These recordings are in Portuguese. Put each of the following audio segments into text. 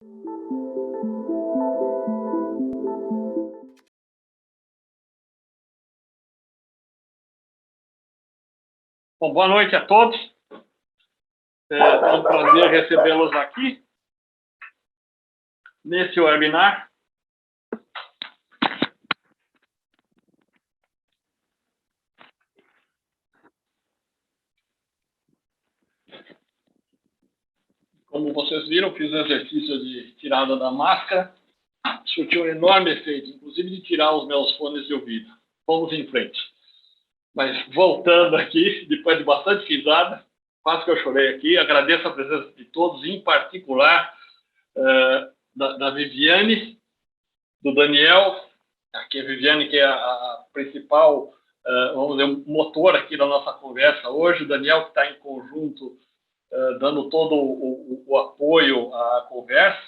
Bom, boa noite a todos. É um prazer recebê-los aqui nesse webinar. Como vocês viram, fiz o exercício de tirada da máscara. Surtiu um enorme efeito, inclusive de tirar os meus fones de ouvido. Vamos em frente. Mas voltando aqui, depois de bastante risada, quase que eu chorei aqui, agradeço a presença de todos, em particular da Viviane, do Daniel, aqui a Viviane, que é a principal, vamos dizer, motor aqui da nossa conversa hoje, o Daniel, que está em conjunto, dando todo o apoio à conversa,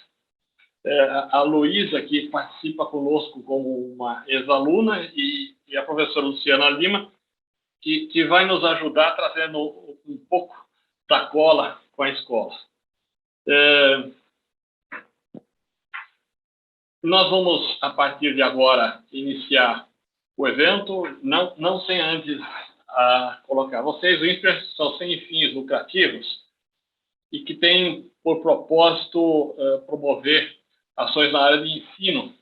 a Luísa, que participa conosco como uma ex-aluna, e a professora Luciana Lima, que vai nos ajudar trazendo um pouco da cola com a escola. Nós vamos, a partir de agora, iniciar o evento, não sem antes colocar vocês, o INSPER são sem fins lucrativos e que tem por propósito promover ações na área de ensino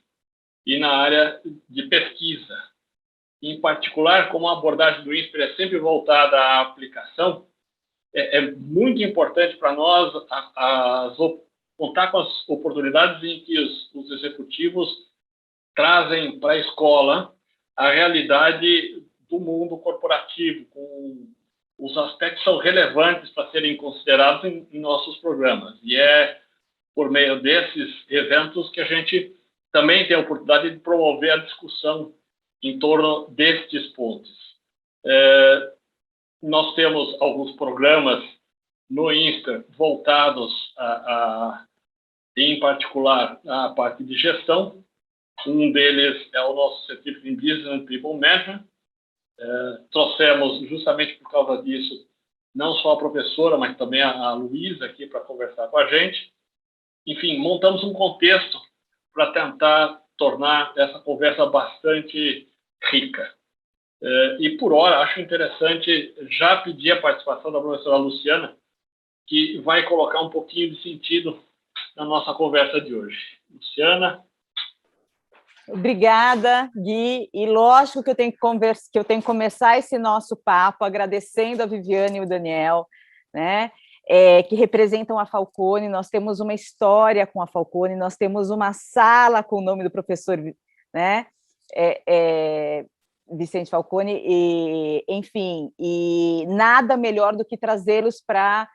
e na área de pesquisa. Em particular, como a abordagem do INSPER é sempre voltada à aplicação, é muito importante para nós contar com as oportunidades em que os executivos trazem para a escola a realidade do mundo corporativo, com os aspectos que são relevantes para serem considerados em nossos programas. E é por meio desses eventos que a gente também tem a oportunidade de promover a discussão em torno destes pontos. Nós temos alguns programas no INSPER voltados em particular, à parte de gestão. Um deles é o nosso Certificate in Business and People Management. Trouxemos, justamente por causa disso, não só a professora, mas também a Luísa aqui para conversar com a gente. Enfim, montamos um contexto para tentar tornar essa conversa bastante rica. E, por hora, acho interessante já pedir a participação da professora Luciana, que vai colocar um pouquinho de sentido na nossa conversa de hoje. Luciana. Obrigada, Gui. E lógico que eu tenho que começar esse nosso papo agradecendo a Viviane e o Daniel, né, que representam a Falcone. Nós temos uma história com a Falcone, nós temos uma sala com o nome do professor, né, Vicente Falcone, e, enfim, e nada melhor do que trazê-los para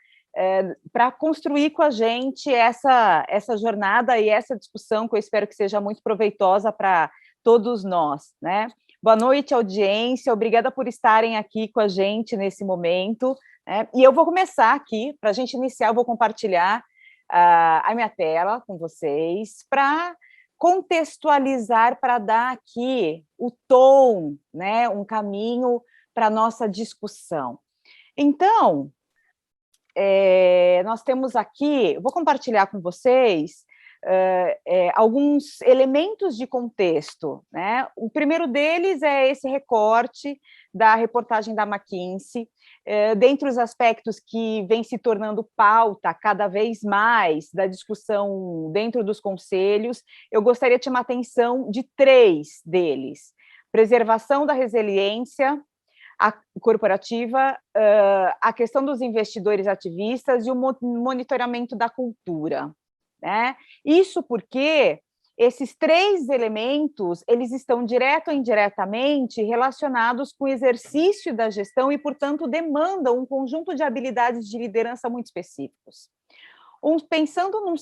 construir com a gente essa jornada e essa discussão, que eu espero que seja muito proveitosa para todos nós, né? Boa noite, audiência, obrigada por estarem aqui com a gente nesse momento, né? E eu vou começar aqui, para a gente iniciar, eu vou compartilhar a minha tela com vocês, para contextualizar, para dar aqui o tom, né, um caminho para a nossa discussão. Então, nós temos aqui, vou compartilhar com vocês alguns elementos de contexto, né? O primeiro deles é esse recorte da reportagem da McKinsey, dentre os aspectos que vem se tornando pauta cada vez mais da discussão dentro dos conselhos, eu gostaria de chamar a atenção de 3 deles: preservação da resiliência corporativa, a questão dos investidores ativistas e o monitoramento da cultura, né? Isso porque esses 3 elementos, eles estão direto ou indiretamente relacionados com o exercício da gestão e, portanto, demandam um conjunto de habilidades de liderança muito específicos. Pensando num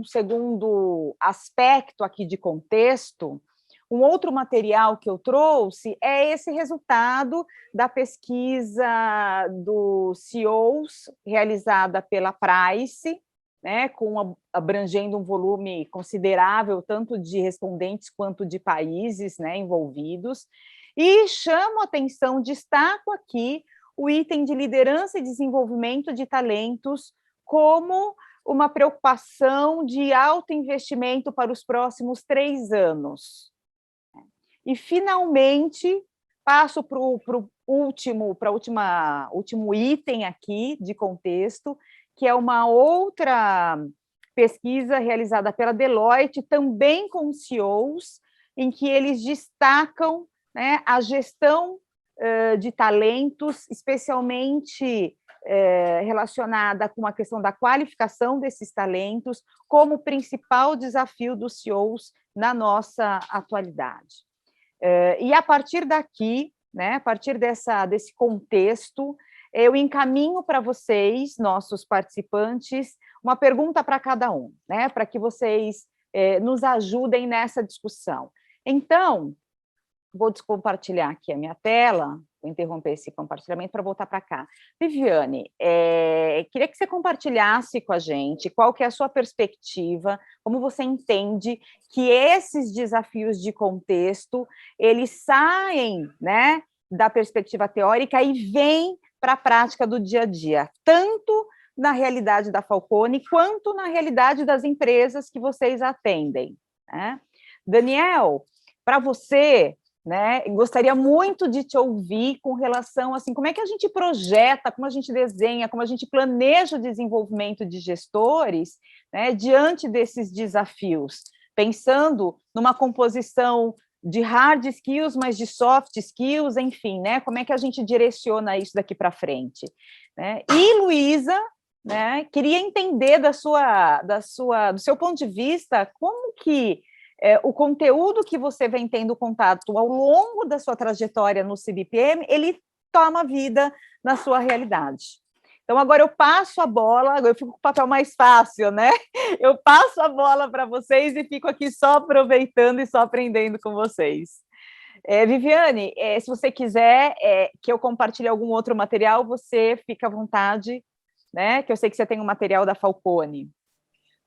segundo aspecto aqui de contexto, um outro material que eu trouxe é esse resultado da pesquisa do CEOs, realizada pela Price, né, abrangendo um volume considerável, tanto de respondentes quanto de países, né, envolvidos, e chamo a atenção, destaco aqui o item de liderança e desenvolvimento de talentos como uma preocupação de alto investimento para os próximos 3 anos. E, finalmente, passo para o último item aqui de contexto, que é uma outra pesquisa realizada pela Deloitte, também com CEOs, em que eles destacam, né, a gestão de talentos, especialmente relacionada com a questão da qualificação desses talentos, como principal desafio dos CEOs na nossa atualidade. E a partir daqui, né, a partir desse contexto, eu encaminho para vocês, nossos participantes, uma pergunta para cada um, né, para que vocês nos ajudem nessa discussão. Então, vou descompartilhar aqui a minha tela, vou interromper esse compartilhamento para voltar para cá. Viviane, queria que você compartilhasse com a gente qual que é a sua perspectiva, como você entende que esses desafios de contexto, eles saem, né, da perspectiva teórica e vêm para a prática do dia a dia, tanto na realidade da Falcone, quanto na realidade das empresas que vocês atendem, né? Daniel, para você, né, gostaria muito de te ouvir com relação, assim, como é que a gente projeta, como a gente desenha, como a gente planeja o desenvolvimento de gestores, né, diante desses desafios, pensando numa composição de hard skills, mas de soft skills, enfim, né, como é que a gente direciona isso daqui para frente, né? E, Luísa, né, queria entender do seu ponto de vista, como que o conteúdo que você vem tendo contato ao longo da sua trajetória no CBPM, ele toma vida na sua realidade. Então, agora eu passo a bola, agora eu fico com o papel mais fácil, né? Eu passo a bola para vocês e fico aqui só aproveitando e só aprendendo com vocês. Viviane, se você quiser que eu compartilhe algum outro material, você fica à vontade, né? Que eu sei que você tem um material da Falcone.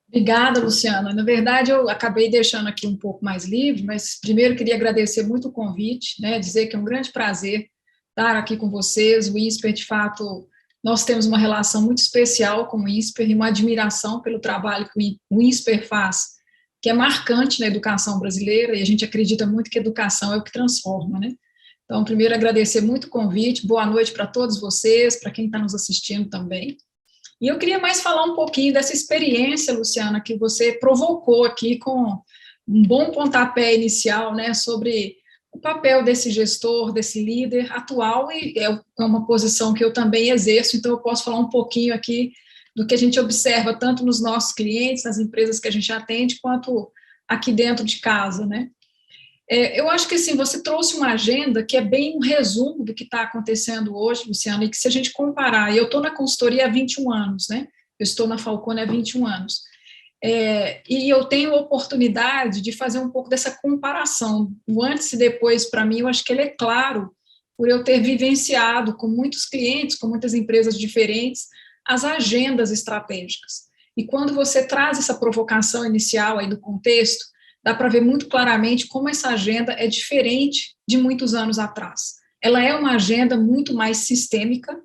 Obrigada, Luciana. Na verdade, eu acabei deixando aqui um pouco mais livre, mas primeiro queria agradecer muito o convite, né, dizer que é um grande prazer estar aqui com vocês. O INSPER, de fato, nós temos uma relação muito especial com o INSPER e uma admiração pelo trabalho que o INSPER faz, que é marcante na educação brasileira, e a gente acredita muito que a educação é o que transforma, né? Então, primeiro, agradecer muito o convite, boa noite para todos vocês, para quem está nos assistindo também. E eu queria mais falar um pouquinho dessa experiência, Luciana, que você provocou aqui com um bom pontapé inicial, né, sobre o papel desse gestor, desse líder atual, e é uma posição que eu também exerço, então eu posso falar um pouquinho aqui do que a gente observa tanto nos nossos clientes, nas empresas que a gente atende, quanto aqui dentro de casa, né. Eu acho que, assim, você trouxe uma agenda que é bem um resumo do que está acontecendo hoje, Luciana, e que se a gente comparar, e eu estou na consultoria há 21 anos, né, eu estou na Falcone há 21 anos, e eu tenho a oportunidade de fazer um pouco dessa comparação, o antes e depois, para mim, eu acho que ele é claro, por eu ter vivenciado com muitos clientes, com muitas empresas diferentes, as agendas estratégicas. E quando você traz essa provocação inicial aí do contexto, dá para ver muito claramente como essa agenda é diferente de muitos anos atrás. Ela é uma agenda muito mais sistêmica,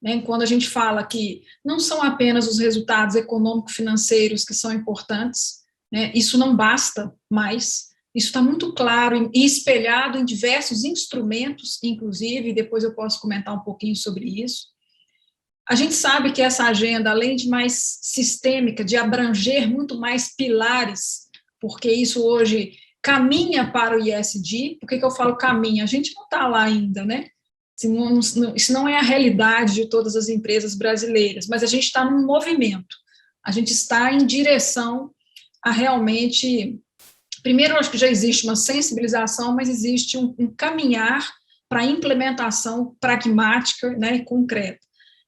né, quando a gente fala que não são apenas os resultados econômico-financeiros que são importantes, né, isso não basta mais, isso está muito claro e espelhado em diversos instrumentos, inclusive, e depois eu posso comentar um pouquinho sobre isso. A gente sabe que essa agenda, além de mais sistêmica, de abranger muito mais pilares, porque isso hoje caminha para o ESG. Por que eu falo caminha? A gente não está lá ainda, né? Isso não é a realidade de todas as empresas brasileiras, mas a gente está num movimento, a gente está em direção a realmente... Primeiro, eu acho que já existe uma sensibilização, mas existe um caminhar para a implementação pragmática, né, e concreta.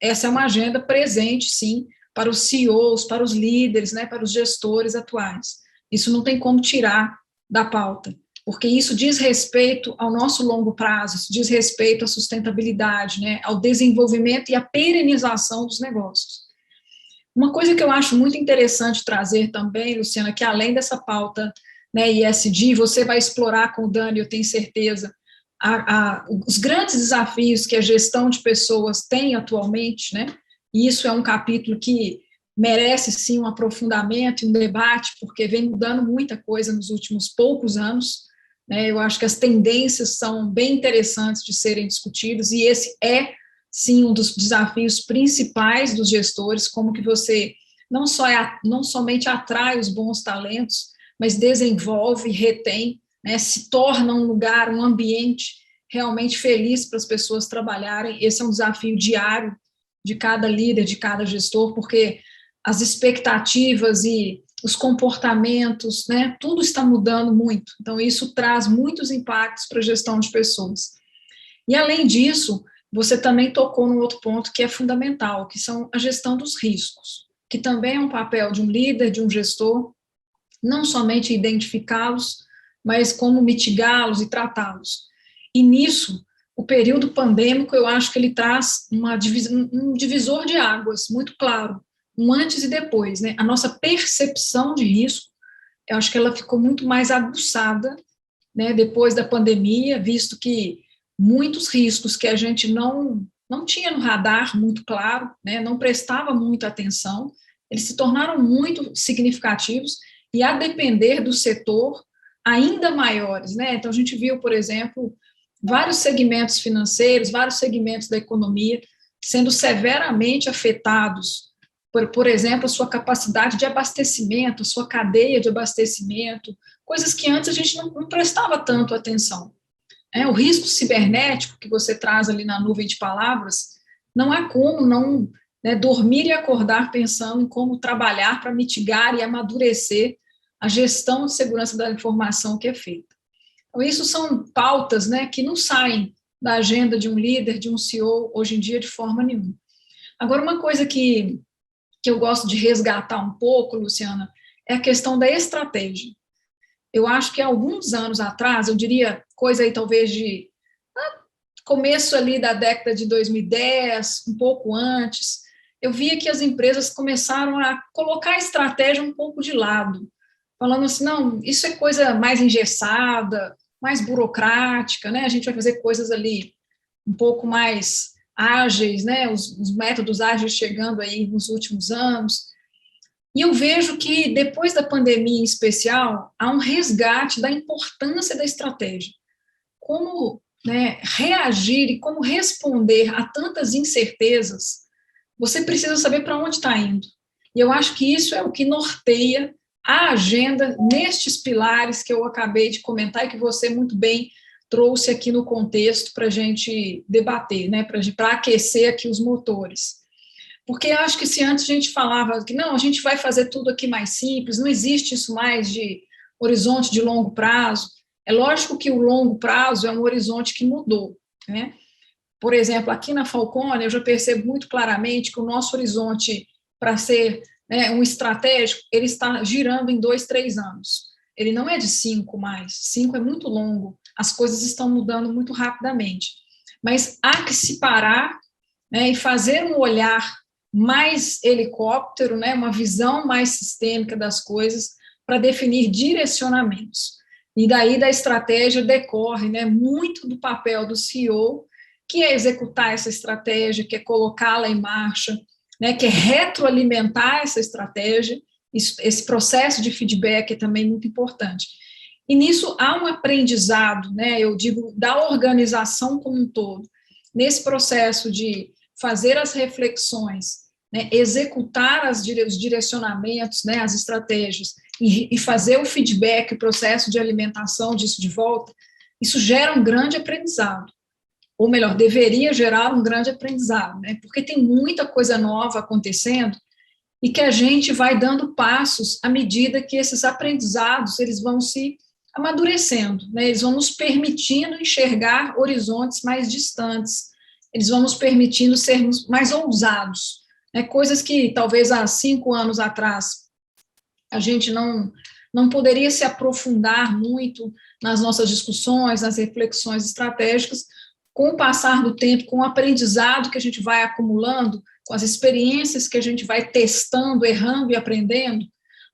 Essa é uma agenda presente, sim, para os CEOs, para os líderes, né, para os gestores atuais. Isso não tem como tirar da pauta, porque isso diz respeito ao nosso longo prazo, isso diz respeito à sustentabilidade, né, ao desenvolvimento e à perenização dos negócios. Uma coisa que eu acho muito interessante trazer também, Luciana, que além dessa pauta, né, ESG, você vai explorar com o Dani, eu tenho certeza, os grandes desafios que a gestão de pessoas tem atualmente, né, e isso é um capítulo que merece sim um aprofundamento e um debate, porque vem mudando muita coisa nos últimos poucos anos, né? Eu acho que as tendências são bem interessantes de serem discutidas, e esse é, sim, um dos desafios principais dos gestores, como que você não somente atrai os bons talentos, mas desenvolve, retém, né, se torna um lugar, um ambiente realmente feliz para as pessoas trabalharem. Esse é um desafio diário de cada líder, de cada gestor, porque as expectativas e os comportamentos, né, tudo está mudando muito. Então, isso traz muitos impactos para a gestão de pessoas. E, além disso, você também tocou num outro ponto que é fundamental, que são a gestão dos riscos, que também é um papel de um líder, de um gestor, não somente identificá-los, mas como mitigá-los e tratá-los. E nisso, o período pandêmico, eu acho que ele traz um divisor de águas muito claro, um antes e depois, né? A nossa percepção de risco, eu acho que ela ficou muito mais aguçada, né, depois da pandemia, visto que muitos riscos que a gente não tinha no radar muito claro, né, não prestava muita atenção, eles se tornaram muito significativos e, a depender do setor, ainda maiores, né? Então, a gente viu, por exemplo, vários segmentos financeiros, vários segmentos da economia sendo severamente afetados por exemplo, a sua capacidade de abastecimento, a sua cadeia de abastecimento, coisas que antes a gente não prestava tanto atenção. O risco cibernético que você traz ali na nuvem de palavras, não há como não, né, dormir e acordar pensando em como trabalhar para mitigar e amadurecer a gestão de segurança da informação que é feita. Então, isso são pautas, né, que não saem da agenda de um líder, de um CEO, hoje em dia, de forma nenhuma. Agora, uma coisa que eu gosto de resgatar um pouco, Luciana, é a questão da estratégia. Eu acho que há alguns anos atrás, eu diria coisa aí talvez de começo ali da década de 2010, um pouco antes, eu via que as empresas começaram a colocar a estratégia um pouco de lado, falando assim, não, isso é coisa mais engessada, mais burocrática, né? A gente vai fazer coisas ali um pouco mais ágeis, né, os métodos ágeis chegando aí nos últimos anos, e eu vejo que depois da pandemia em especial, há um resgate da importância da estratégia, como, né, reagir e como responder a tantas incertezas, você precisa saber para onde está indo, e eu acho que isso é o que norteia a agenda nestes pilares que eu acabei de comentar e que você muito bem trouxe aqui no contexto para a gente debater, né, para aquecer aqui os motores. Porque eu acho que se antes a gente falava que não, a gente vai fazer tudo aqui mais simples, não existe isso mais de horizonte de longo prazo, é lógico que o longo prazo é um horizonte que mudou, né? Por exemplo, aqui na Falcone, eu já percebo muito claramente que o nosso horizonte para ser, né, um estratégico, ele está girando em 2, 3 anos. Ele não é de 5 mais, 5 é muito longo, as coisas estão mudando muito rapidamente. Mas há que se parar, né, e fazer um olhar mais helicóptero, né, uma visão mais sistêmica das coisas para definir direcionamentos. E daí da estratégia decorre, né, muito do papel do CEO, que é executar essa estratégia, que é colocá-la em marcha, né, que é retroalimentar essa estratégia. Esse processo de feedback é também muito importante. E nisso há um aprendizado, né, eu digo, da organização como um todo, nesse processo de fazer as reflexões, né, executar os direcionamentos, né, as estratégias, e fazer o feedback, o processo de alimentação disso de volta, isso gera um grande aprendizado. Ou melhor, deveria gerar um grande aprendizado, né, porque tem muita coisa nova acontecendo, e que a gente vai dando passos à medida que esses aprendizados eles vão se amadurecendo, né? Eles vão nos permitindo enxergar horizontes mais distantes, eles vão nos permitindo sermos mais ousados, né? Coisas que talvez há 5 anos atrás a gente não poderia se aprofundar muito nas nossas discussões, nas reflexões estratégicas. Com o passar do tempo, com o aprendizado que a gente vai acumulando, com as experiências que a gente vai testando, errando e aprendendo,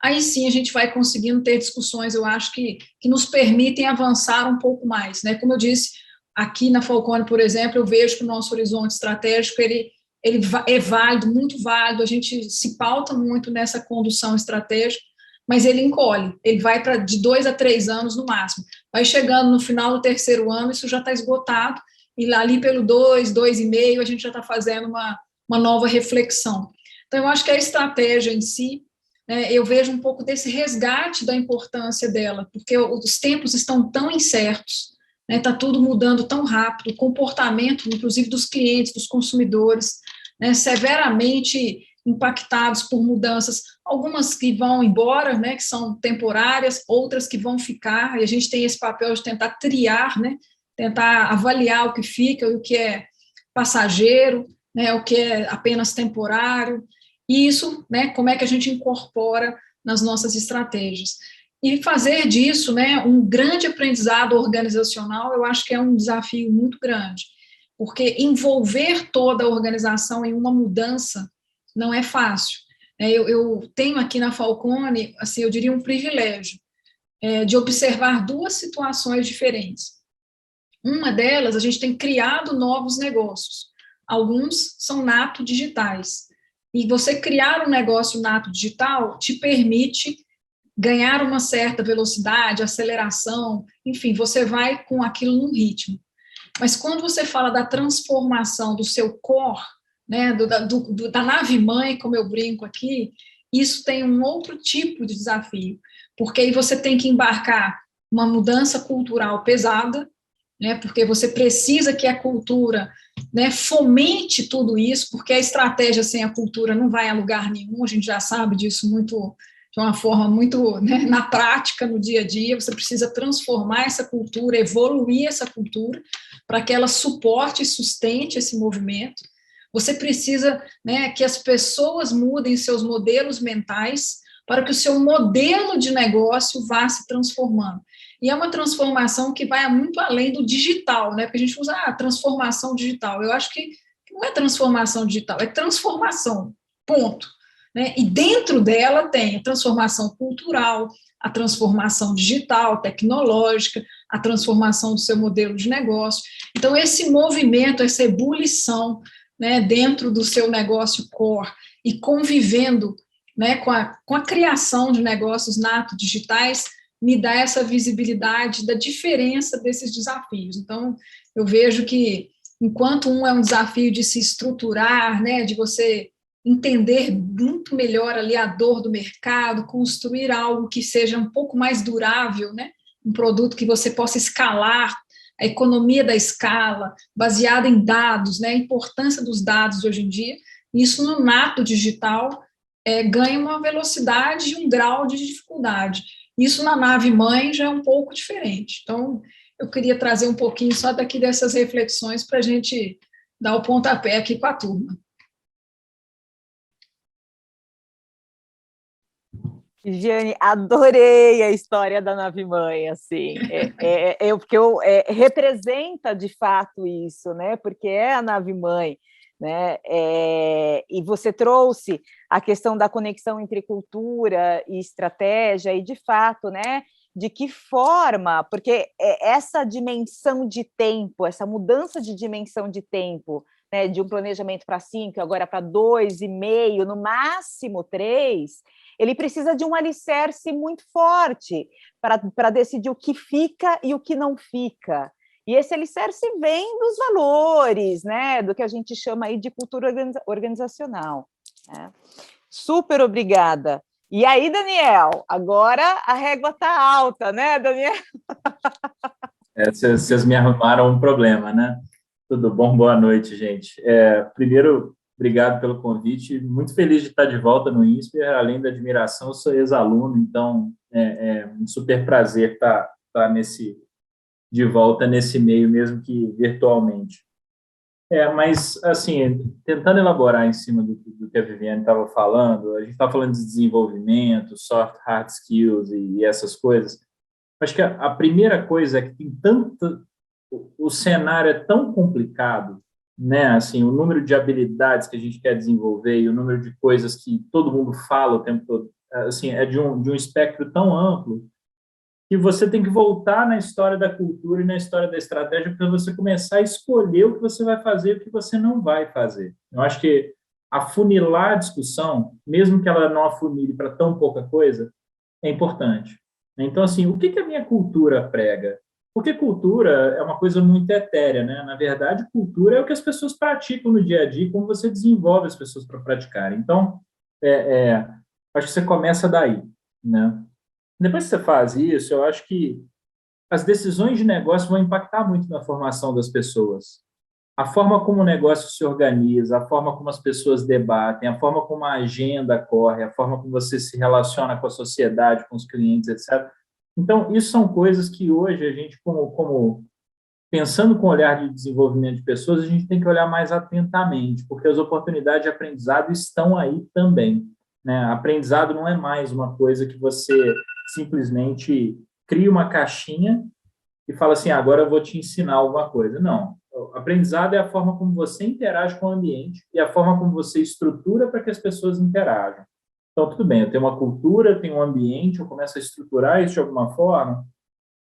aí sim a gente vai conseguindo ter discussões, eu acho, que nos permitem avançar um pouco mais, né? Como eu disse, aqui na Falcone, por exemplo, eu vejo que o nosso horizonte estratégico, ele ele é válido, muito válido, a gente se pauta muito nessa condução estratégica, mas ele encolhe, ele vai para de 2 a 3 anos no máximo. Vai chegando no final do terceiro ano, isso já está esgotado, e ali pelo 2, 2,5, a gente já está fazendo uma nova reflexão. Então, eu acho que a estratégia em si, né, eu vejo um pouco desse resgate da importância dela, porque os tempos estão tão incertos, está, né, tudo mudando tão rápido, o comportamento, inclusive dos clientes, dos consumidores, né, severamente impactados por mudanças, algumas que vão embora, né, que são temporárias, outras que vão ficar, e a gente tem esse papel de tentar triar, né, tentar avaliar o que fica e o que é passageiro, né, o que é apenas temporário, e isso, né, como é que a gente incorpora nas nossas estratégias. E fazer disso, né, um grande aprendizado organizacional, eu acho que é um desafio muito grande, porque envolver toda a organização em uma mudança não é fácil. Eu tenho aqui na Falcone, assim, eu diria um privilégio, de observar duas situações diferentes. Uma delas, a gente tem criado novos negócios. Alguns são nato digitais. E você criar um negócio nato digital te permite ganhar uma certa velocidade, aceleração, enfim, você vai com aquilo num ritmo. Mas quando você fala da transformação do seu core, né, da nave-mãe, como eu brinco aqui, isso tem um outro tipo de desafio, porque aí você tem que embarcar uma mudança cultural pesada, né, porque você precisa que a cultura, né, fomente tudo isso, porque a estratégia sem a cultura não vai a lugar nenhum, a gente já sabe disso muito, de uma forma muito, né, na prática, no dia a dia, você precisa transformar essa cultura, evoluir essa cultura, para que ela suporte e sustente esse movimento. Você precisa, né, que as pessoas mudem seus modelos mentais para que o seu modelo de negócio vá se transformando. E é uma transformação que vai muito além do digital, né? Porque a gente usa transformação digital. Eu acho que não é transformação digital, é transformação, ponto. Né? E dentro dela tem a transformação cultural, a transformação digital, tecnológica, a transformação do seu modelo de negócio. Então, esse movimento, essa ebulição, né, dentro do seu negócio core e convivendo, né, com a criação de negócios nato digitais, me dá essa visibilidade da diferença desses desafios. Então, eu vejo que, enquanto um é um desafio de se estruturar, né, de você entender muito melhor ali a dor do mercado, construir algo que seja um pouco mais durável, né, um produto que você possa escalar, a economia da escala, baseada em dados, né, a importância dos dados hoje em dia, isso no nato digital ganha uma velocidade e um grau de dificuldade. Isso na nave-mãe já é um pouco diferente. Então, eu queria trazer um pouquinho só daqui dessas reflexões para a gente dar o pontapé aqui com a turma. Giane, adorei a história da nave-mãe, assim, porque representa de fato isso, né? Porque é a nave-mãe, né? E você trouxe a questão da conexão entre cultura e estratégia, e de fato, né? De que forma, porque essa dimensão de tempo, essa mudança de dimensão de tempo, né? De um planejamento para 5, agora para 2,5, no máximo 3, ele precisa de um alicerce muito forte para decidir o que fica e o que não fica. E esse alicerce vem dos valores, né, do que a gente chama aí de cultura organizacional. Né? Super obrigada. E aí, Daniel, agora a régua está alta, né, Daniel? Vocês me arrumaram um problema, né? Tudo bom? Boa noite, gente. Primeiro, obrigado pelo convite. Muito feliz de estar de volta no INSPER. Além da admiração, eu sou ex-aluno, então é um super prazer estar de volta nesse meio, mesmo que virtualmente. Mas, assim, tentando elaborar em cima do que a Viviane estava falando, a gente está falando de desenvolvimento, soft, hard skills e essas coisas. Acho que a primeira coisa é que tem o cenário é tão complicado, né? Assim, o número de habilidades que a gente quer desenvolver e o número de coisas que todo mundo fala o tempo todo, assim, é de um espectro tão amplo que você tem que voltar na história da cultura e na história da estratégia para você começar a escolher o que você vai fazer e o que você não vai fazer. Eu acho que afunilar a discussão, mesmo que ela não afunile para tão pouca coisa, é importante. Então, assim, o que a minha cultura prega? Porque cultura é uma coisa muito etérea, né? Na verdade, cultura é o que as pessoas praticam no dia a dia, como você desenvolve as pessoas para praticarem. Então, acho que você começa daí, né? Depois que você faz isso, eu acho que as decisões de negócio vão impactar muito na formação das pessoas. A forma como o negócio se organiza, a forma como as pessoas debatem, a forma como a agenda corre, a forma como você se relaciona com a sociedade, com os clientes, etc. Então, isso são coisas que hoje a gente, como pensando com o olhar de desenvolvimento de pessoas, a gente tem que olhar mais atentamente, porque as oportunidades de aprendizado estão aí também, né? Aprendizado não é mais uma coisa que você simplesmente cria uma caixinha e fala assim, agora eu vou te ensinar alguma coisa. Não. O aprendizado é a forma como você interage com o ambiente e a forma como você estrutura para que as pessoas interajam. Então, tudo bem, eu tenho uma cultura, eu tenho um ambiente, eu começo a estruturar isso de alguma forma,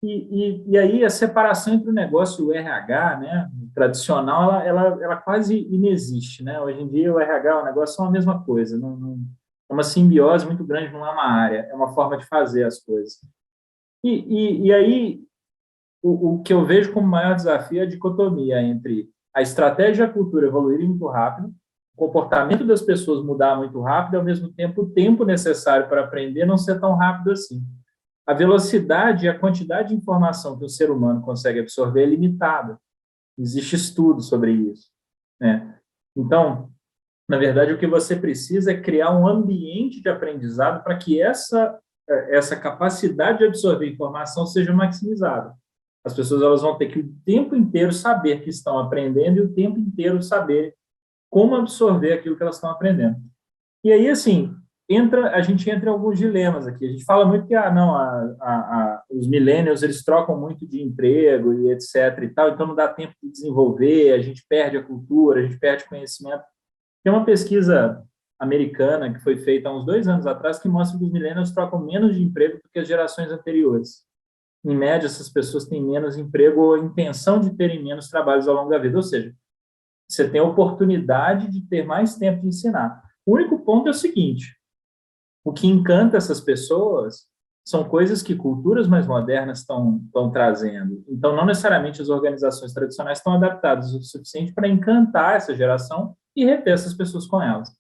e aí a separação entre o negócio e o RH, né, tradicional, ela quase inexiste, né? Hoje em dia o RH e o negócio são a mesma coisa, é uma simbiose muito grande, não é uma área, é uma forma de fazer as coisas. E aí o que eu vejo como maior desafio é a dicotomia entre a estratégia e a cultura evoluírem muito rápido, o comportamento das pessoas mudar muito rápido, e, ao mesmo tempo, o tempo necessário para aprender não ser tão rápido assim. A velocidade e a quantidade de informação que o ser humano consegue absorver é limitada. Existe estudo sobre isso, né? Então, na verdade, o que você precisa é criar um ambiente de aprendizado para que essa capacidade de absorver informação seja maximizada. As pessoas elas vão ter que o tempo inteiro saber que estão aprendendo e o tempo inteiro saber como absorver aquilo que elas estão aprendendo. E aí, assim, a gente entra em alguns dilemas aqui. A gente fala muito que os millennials eles trocam muito de emprego e etc. e tal, então não dá tempo de desenvolver, a gente perde a cultura, a gente perde conhecimento. Tem uma pesquisa americana que foi feita há uns 2 anos atrás que mostra que os millennials trocam menos de emprego do que as gerações anteriores. Em média, essas pessoas têm menos emprego ou intenção de terem menos trabalhos ao longo da vida. Ou seja, você tem a oportunidade de ter mais tempo de ensinar. O único ponto é o seguinte, o que encanta essas pessoas são coisas que culturas mais modernas estão trazendo. Então, não necessariamente as organizações tradicionais estão adaptadas o suficiente para encantar essa geração e reter essas pessoas com elas.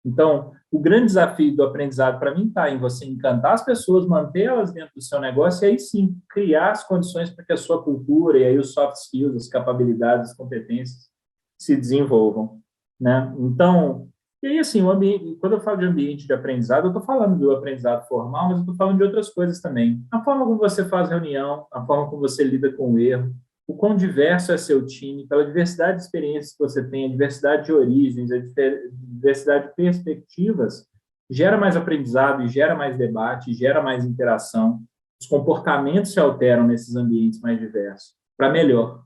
Então, o grande desafio do aprendizado para mim está em você encantar as pessoas, manter elas dentro do seu negócio e aí sim criar as condições para que a sua cultura e aí os soft skills, as capacidades, as competências se desenvolvam, né? Então, e aí assim, o ambiente, quando eu falo de ambiente de aprendizado, eu estou falando do aprendizado formal, mas eu estou falando de outras coisas também. A forma como você faz reunião, a forma como você lida com o erro, o quão diverso é seu time, pela diversidade de experiências que você tem, a diversidade de origens, a diversidade de perspectivas, gera mais aprendizado e gera mais debate, gera mais interação. Os comportamentos se alteram nesses ambientes mais diversos, para melhor,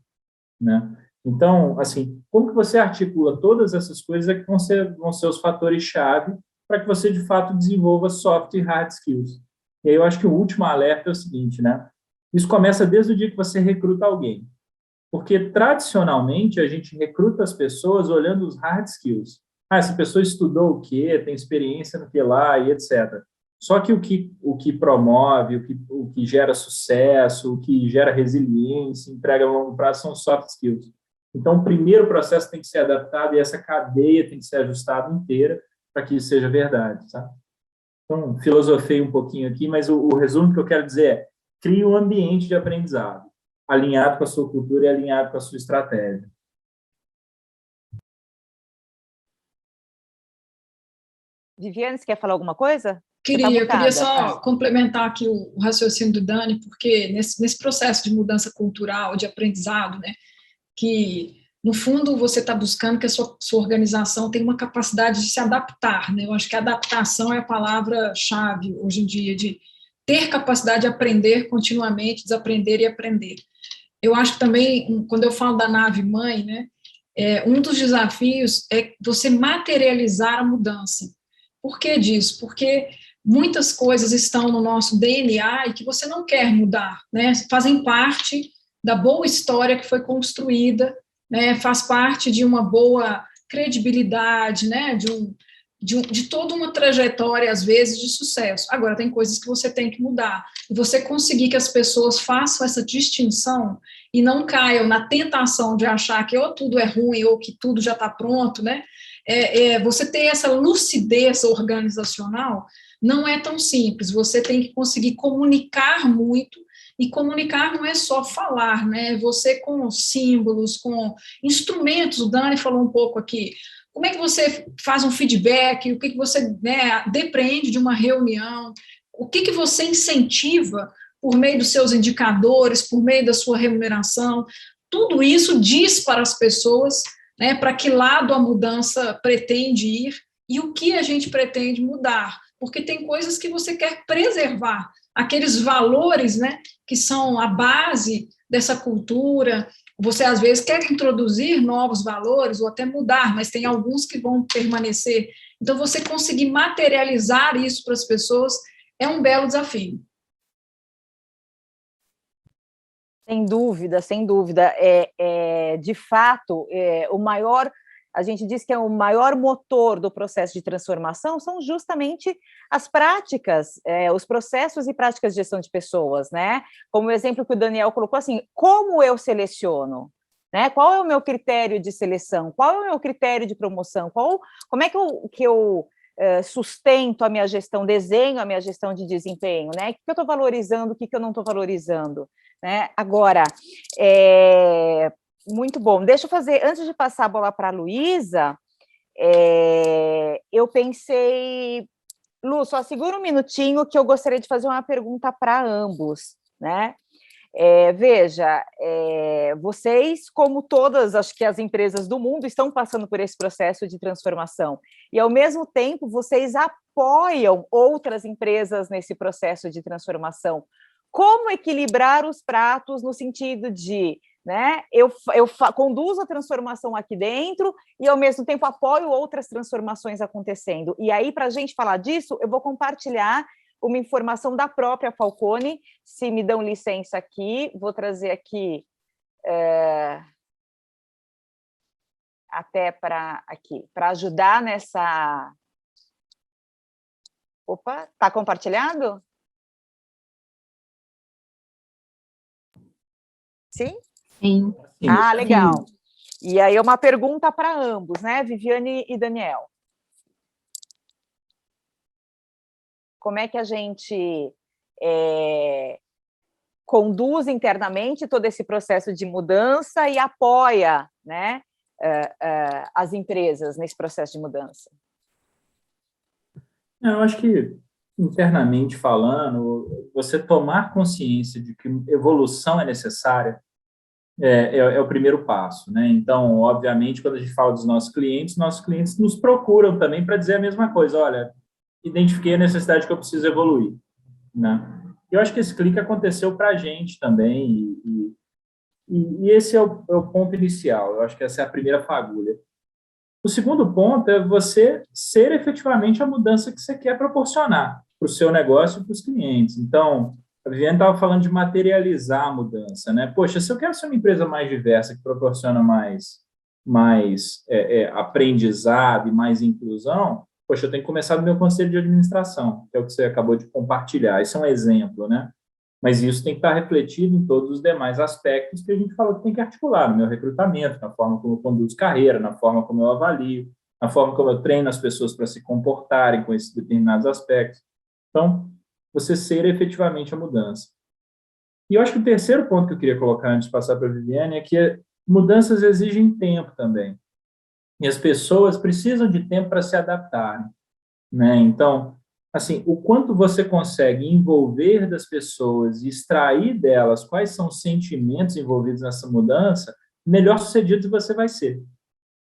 né? Então, assim, como que você articula todas essas coisas que vão ser os fatores-chave para que você, de fato, desenvolva soft e hard skills? E aí eu acho que o último alerta é o seguinte, né? Isso começa desde o dia que você recruta alguém. Porque, tradicionalmente, a gente recruta as pessoas olhando os hard skills. Ah, essa pessoa estudou o quê? Tem experiência no que lá e etc. Só que o que promove, o que gera sucesso, o que gera resiliência, entrega a longo prazo são soft skills. Então, o primeiro processo tem que ser adaptado e essa cadeia tem que ser ajustada inteira para que isso seja verdade, sabe? Então, filosofei um pouquinho aqui, mas o resumo que eu quero dizer é crie um ambiente de aprendizado, alinhado com a sua cultura e alinhado com a sua estratégia. Viviane, você quer falar alguma coisa? Eu queria só complementar aqui o raciocínio do Dani, porque nesse processo de mudança cultural, de aprendizado, né, que, no fundo, você está buscando que a sua organização tenha uma capacidade de se adaptar, né? Eu acho que a adaptação é a palavra-chave hoje em dia, de ter capacidade de aprender continuamente, desaprender e aprender. Eu acho que também, quando eu falo da nave-mãe, né, um dos desafios é você materializar a mudança. Por que disso? Porque muitas coisas estão no nosso DNA e que você não quer mudar, né? Fazem parte da boa história que foi construída, né? Faz parte de uma boa credibilidade, né? De toda uma trajetória, às vezes, de sucesso. Agora, tem coisas que você tem que mudar. E você conseguir que as pessoas façam essa distinção e não caiam na tentação de achar que ou tudo é ruim ou que tudo já está pronto, né? Você ter essa lucidez organizacional não é tão simples. Você tem que conseguir comunicar muito, e comunicar não é só falar, né? Você com símbolos, com instrumentos, o Dani falou um pouco aqui. Como é que você faz um feedback? O que você, né, depreende de uma reunião? O que você incentiva por meio dos seus indicadores, por meio da sua remuneração? Tudo isso diz para as pessoas, né, para que lado a mudança pretende ir e o que a gente pretende mudar. Porque tem coisas que você quer preservar, aqueles valores, né, que são a base dessa cultura. Você, às vezes, quer introduzir novos valores ou até mudar, mas tem alguns que vão permanecer. Então, você conseguir materializar isso para as pessoas é um belo desafio. Sem dúvida, sem dúvida. De fato, o maior... A gente diz que é o maior motor do processo de transformação são justamente as práticas, os processos e práticas de gestão de pessoas, né? Como o exemplo que o Daniel colocou, assim, como eu seleciono? Né? Qual é o meu critério de seleção? Qual é o meu critério de promoção? Como é que eu sustento a minha gestão, desenho a minha gestão de desempenho? Né? O que eu estou valorizando, o que eu não estou valorizando? Né? Agora, muito bom. Deixa eu fazer, antes de passar a bola para a Luísa, eu pensei... Lu, só segura um minutinho que eu gostaria de fazer uma pergunta para ambos, né? Veja, vocês, como todas, acho que as empresas do mundo, estão passando por esse processo de transformação. E, ao mesmo tempo, vocês apoiam outras empresas nesse processo de transformação. Como equilibrar os pratos no sentido de... Né? Eu conduzo a transformação aqui dentro e, ao mesmo tempo, apoio outras transformações acontecendo. E aí, para a gente falar disso, eu vou compartilhar uma informação da própria Falcone, se me dão licença aqui, vou trazer aqui até para ajudar nessa... Opa, está compartilhado? Sim? Sim. Ah, legal. E aí, uma pergunta para ambos, né, Viviane e Daniel. Como é que a gente conduz internamente todo esse processo de mudança e apoia, né, as empresas nesse processo de mudança? Eu acho que, internamente falando, você tomar consciência de que evolução é necessária é o primeiro passo, né? Então, obviamente, quando a gente fala dos nossos clientes nos procuram também para dizer a mesma coisa. Olha, identifiquei a necessidade que eu preciso evoluir, né? Eu acho que esse clique aconteceu para a gente também e esse é o ponto inicial. Eu acho que essa é a primeira fagulha. O segundo ponto é você ser efetivamente a mudança que você quer proporcionar para o seu negócio e para os clientes. Então, a Viviane estava falando de materializar a mudança, né? Poxa, se eu quero ser uma empresa mais diversa, que proporciona mais aprendizado e mais inclusão, poxa, eu tenho que começar do meu conselho de administração, que é o que você acabou de compartilhar. Isso é um exemplo, né? Mas isso tem que estar refletido em todos os demais aspectos que a gente falou que tem que articular, no meu recrutamento, na forma como eu conduzo carreira, na forma como eu avalio, na forma como eu treino as pessoas para se comportarem com esses determinados aspectos. Então, você ser efetivamente a mudança. E eu acho que o terceiro ponto que eu queria colocar antes de passar para a Viviane é que mudanças exigem tempo também. E as pessoas precisam de tempo para se adaptarem, né? Então, assim, o quanto você consegue envolver das pessoas e extrair delas quais são os sentimentos envolvidos nessa mudança, melhor sucedido você vai ser.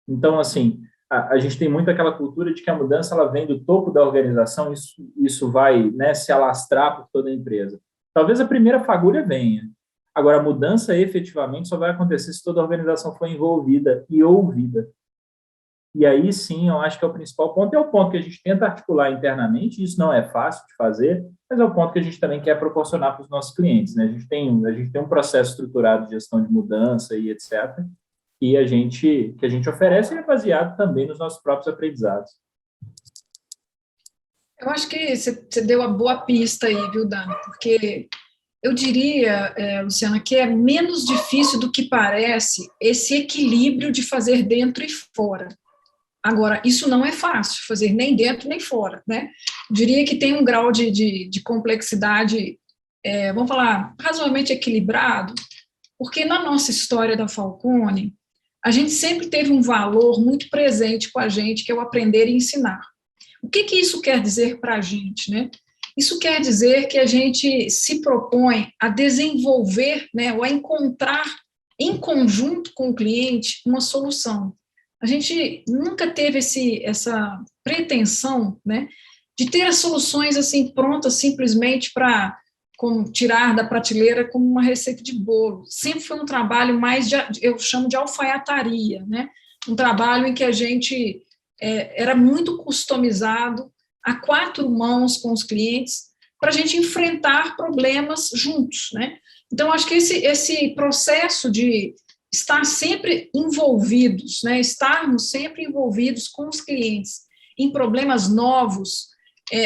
Então, assim, a gente tem muito aquela cultura de que a mudança ela vem do topo da organização, isso vai, né, se alastrar por toda a empresa. Talvez a primeira fagulha venha. Agora, a mudança efetivamente só vai acontecer se toda a organização for envolvida e ouvida. E aí, sim, eu acho que é o principal ponto, é o ponto que a gente tenta articular internamente, isso não é fácil de fazer, mas é o ponto que a gente também quer proporcionar para os nossos clientes, né? A gente tem um processo estruturado de gestão de mudança e etc., que a gente oferece e é baseado também nos nossos próprios aprendizados. Eu acho que você deu a boa pista aí, viu, Dani? Porque eu diria, Luciana, que é menos difícil do que parece esse equilíbrio de fazer dentro e fora. Agora, isso não é fácil, fazer nem dentro nem fora, né? Eu diria que tem um grau de complexidade, vamos falar, razoavelmente equilibrado, porque na nossa história da Falcone, a gente sempre teve um valor muito presente com a gente, que é o aprender e ensinar. O que isso quer dizer para a gente, né? Isso quer dizer que a gente se propõe a desenvolver, né, ou a encontrar em conjunto com o cliente uma solução. A gente nunca teve essa pretensão, né, de ter as soluções assim prontas simplesmente para tirar da prateleira como uma receita de bolo. Sempre foi um trabalho mais eu chamo de alfaiataria, né? Um trabalho em que a gente era muito customizado, a 4 mãos com os clientes, para a gente enfrentar problemas juntos, né? Então, acho que esse processo de estar sempre envolvidos, né? Estarmos sempre envolvidos com os clientes em problemas novos,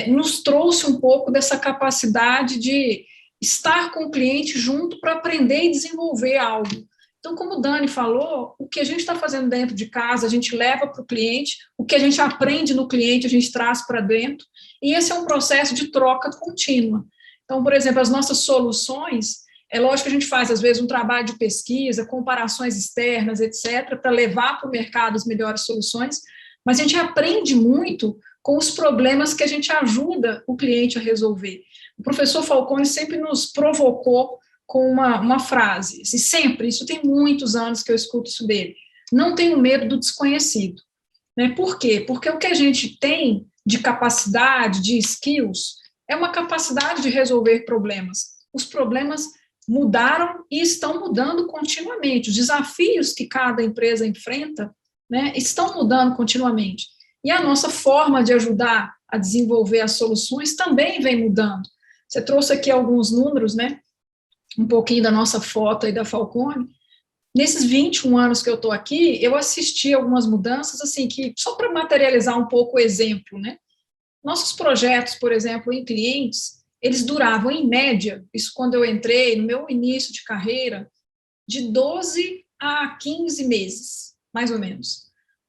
nos trouxe um pouco dessa capacidade de estar com o cliente junto para aprender e desenvolver algo. Então, como o Dani falou, o que a gente está fazendo dentro de casa, a gente leva para o cliente, o que a gente aprende no cliente, a gente traz para dentro, e esse é um processo de troca contínua. Então, por exemplo, as nossas soluções, é lógico que a gente faz, às vezes, um trabalho de pesquisa, comparações externas, etc., para levar para o mercado as melhores soluções, mas a gente aprende muito com os problemas que a gente ajuda o cliente a resolver. O professor Falcone sempre nos provocou com uma frase, assim, sempre, isso tem muitos anos que eu escuto isso dele, não tenho medo do desconhecido. Né? Por quê? Porque o que a gente tem de capacidade, de skills, é uma capacidade de resolver problemas. Os problemas mudaram e estão mudando continuamente. Os desafios que cada empresa enfrenta, né, estão mudando continuamente. E a nossa forma de ajudar a desenvolver as soluções também vem mudando. Você trouxe aqui alguns números, né? Um pouquinho da nossa foto aí da Falcone. Nesses 21 anos que eu estou aqui, eu assisti algumas mudanças, assim, que só para materializar um pouco o exemplo, né? Nossos projetos, por exemplo, em clientes, eles duravam, em média, isso quando eu entrei, no meu início de carreira, de 12 a 15 meses, mais ou menos.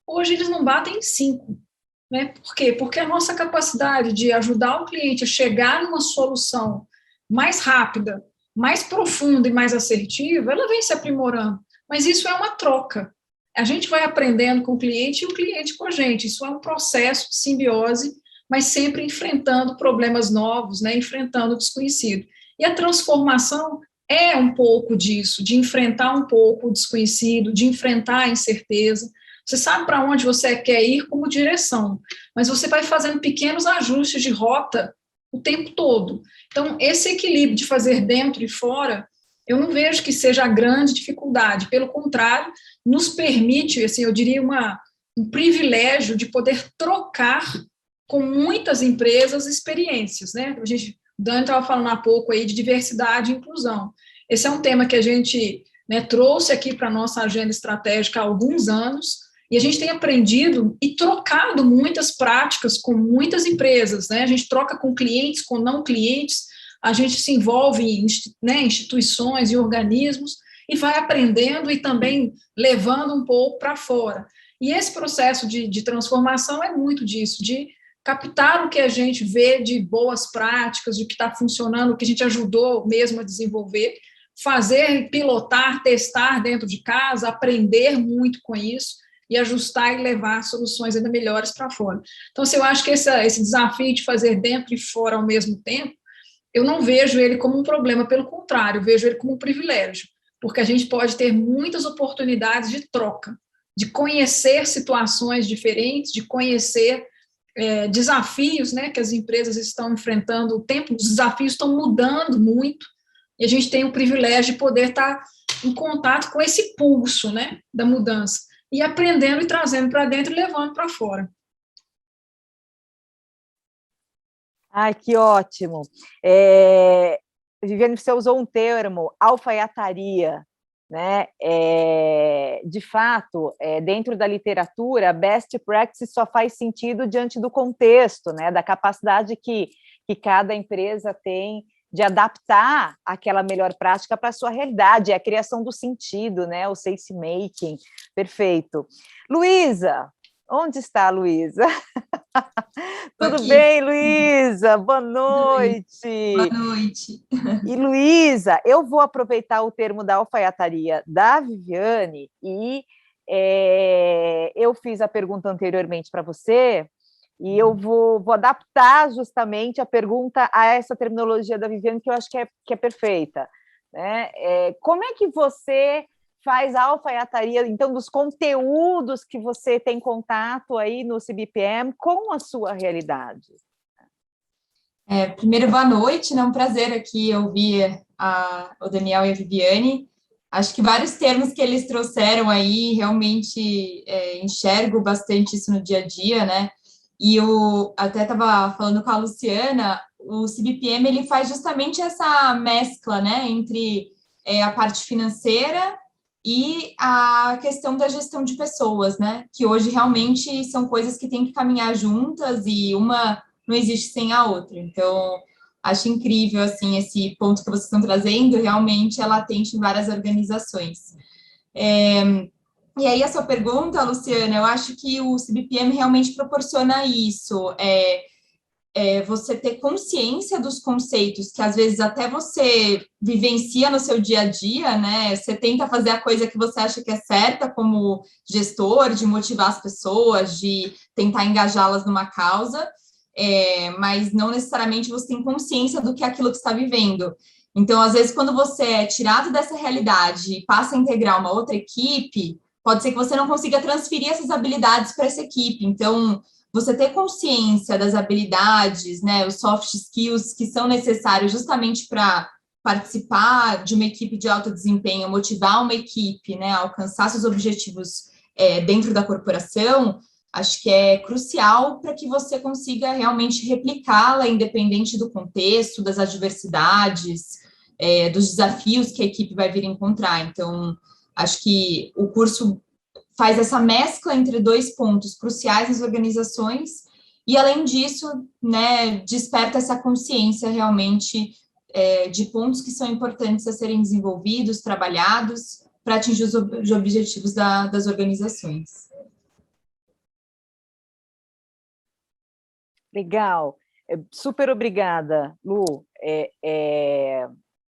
Hoje eles não batem em 5. Né? Por quê? Porque a nossa capacidade de ajudar o cliente a chegar numa solução mais rápida, mais profunda e mais assertiva, ela vem se aprimorando. Mas isso é uma troca. A gente vai aprendendo com o cliente e o cliente com a gente. Isso é um processo de simbiose, mas sempre enfrentando problemas novos, né? Enfrentando o desconhecido. E a transformação é um pouco disso, de enfrentar um pouco o desconhecido, de enfrentar a incerteza. Você sabe para onde você quer ir como direção, mas você vai fazendo pequenos ajustes de rota o tempo todo. Então, esse equilíbrio de fazer dentro e fora, eu não vejo que seja a grande dificuldade. Pelo contrário, nos permite, assim, eu diria, um privilégio de poder trocar com muitas empresas experiências, né? O Dani estava falando há pouco aí de diversidade e inclusão. Esse é um tema que a gente, né, trouxe aqui para a nossa agenda estratégica há alguns anos, e a gente tem aprendido e trocado muitas práticas com muitas empresas, né? A gente troca com clientes, com não clientes, a gente se envolve em, né, instituições e organismos e vai aprendendo e também levando um pouco para fora. E esse processo de transformação é muito disso, de captar o que a gente vê de boas práticas, de que está funcionando, o que a gente ajudou mesmo a desenvolver, fazer, pilotar, testar dentro de casa, aprender muito com isso, e ajustar e levar soluções ainda melhores para fora. Então, assim, eu acho que esse desafio de fazer dentro e fora ao mesmo tempo, eu não vejo ele como um problema, pelo contrário, eu vejo ele como um privilégio, porque a gente pode ter muitas oportunidades de troca, de conhecer situações diferentes, de conhecer desafios, né, que as empresas estão enfrentando, os desafios estão mudando muito, e a gente tem o privilégio de poder estar em contato com esse pulso, né, da mudança. e aprendendo e trazendo para dentro e levando para fora. Ai, que ótimo. Viviane, você usou um termo, alfaiataria, né? De fato, dentro da literatura, best practice só faz sentido diante do contexto, né? Da capacidade que cada empresa tem de adaptar aquela melhor prática para a sua realidade, é a criação do sentido, né? O sense making, perfeito. Luísa, onde está a Luísa? Tudo bem, Luísa? Boa noite. Boa noite. E, Luísa, eu vou aproveitar o termo da alfaiataria da Viviane e eu fiz a pergunta anteriormente para você e eu vou adaptar justamente a pergunta a essa terminologia da Viviane, que eu acho que é perfeita, né? Como é que você faz a alfaiataria, então, dos conteúdos que você tem contato aí no CBPM com a sua realidade? Primeiro, boa noite, é um prazer aqui ouvir o Daniel e a Viviane. Acho que vários termos que eles trouxeram aí, realmente enxergo bastante isso no dia a dia, né? E eu até estava falando com a Luciana, o CBPM, ele faz justamente essa mescla, né, entre a parte financeira e a questão da gestão de pessoas, né, que hoje realmente são coisas que têm que caminhar juntas e uma não existe sem a outra. Então, acho incrível, assim, esse ponto que vocês estão trazendo, realmente é latente em várias organizações. E aí, a sua pergunta, Luciana, eu acho que o CBPM realmente proporciona isso, você ter consciência dos conceitos que, às vezes, até você vivencia no seu dia a dia, né? Você tenta fazer a coisa que você acha que é certa como gestor, de motivar as pessoas, de tentar engajá-las numa causa, mas não necessariamente você tem consciência do que é aquilo que está vivendo. Então, às vezes, quando você é tirado dessa realidade e passa a integrar uma outra equipe, pode ser que você não consiga transferir essas habilidades para essa equipe. Então, você ter consciência das habilidades, né, os soft skills que são necessários justamente para participar de uma equipe de alto desempenho, motivar uma equipe, né, a alcançar seus objetivos dentro da corporação, acho que é crucial para que você consiga realmente replicá-la, independente do contexto, das adversidades, dos desafios que a equipe vai vir encontrar. Então, acho que o curso faz essa mescla entre dois pontos cruciais nas organizações e, além disso, né, desperta essa consciência realmente de pontos que são importantes a serem desenvolvidos, trabalhados, para atingir os objetivos das organizações. Legal, super obrigada, Lu.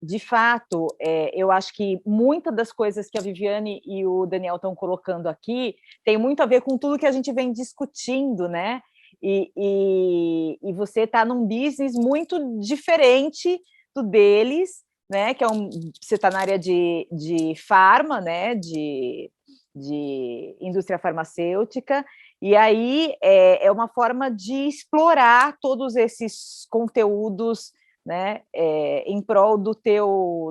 De fato, eu acho que muitas das coisas que a Viviane e o Daniel estão colocando aqui tem muito a ver com tudo que a gente vem discutindo, né? E você está num business muito diferente do deles, né? Que você está na área de farma, né? De indústria farmacêutica. E aí é uma forma de explorar todos esses conteúdos, né, em prol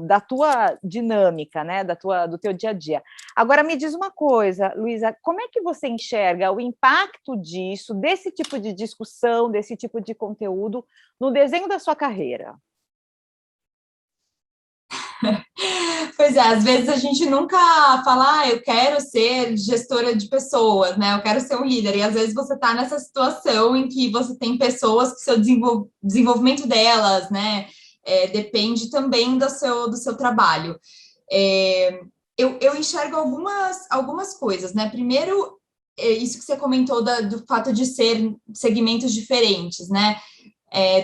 da tua dinâmica, né, do teu dia a dia. Agora, me diz uma coisa, Luísa, como é que você enxerga o impacto disso, desse tipo de discussão, desse tipo de conteúdo, no desenho da sua carreira? Pois às vezes a gente nunca fala, eu quero ser gestora de pessoas, né? Eu quero ser um líder. E às vezes você está nessa situação em que você tem pessoas que seu desenvolvimento delas, né? Depende também do seu trabalho. Eu enxergo algumas coisas, né? Primeiro, isso que você comentou do fato de ser segmentos diferentes, né?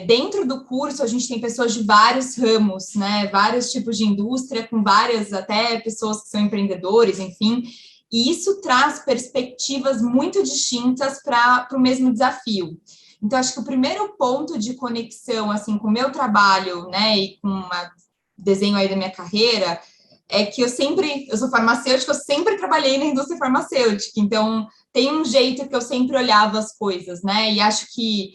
Dentro do curso, a gente tem pessoas de vários ramos, né, vários tipos de indústria, com várias, até pessoas que são empreendedores, enfim, e isso traz perspectivas muito distintas para o mesmo desafio. Então, acho que o primeiro ponto de conexão, assim, com o meu trabalho, né, e com o desenho aí da minha carreira, é que eu sou farmacêutica, eu sempre trabalhei na indústria farmacêutica, então tem um jeito que eu sempre olhava as coisas, né, e acho que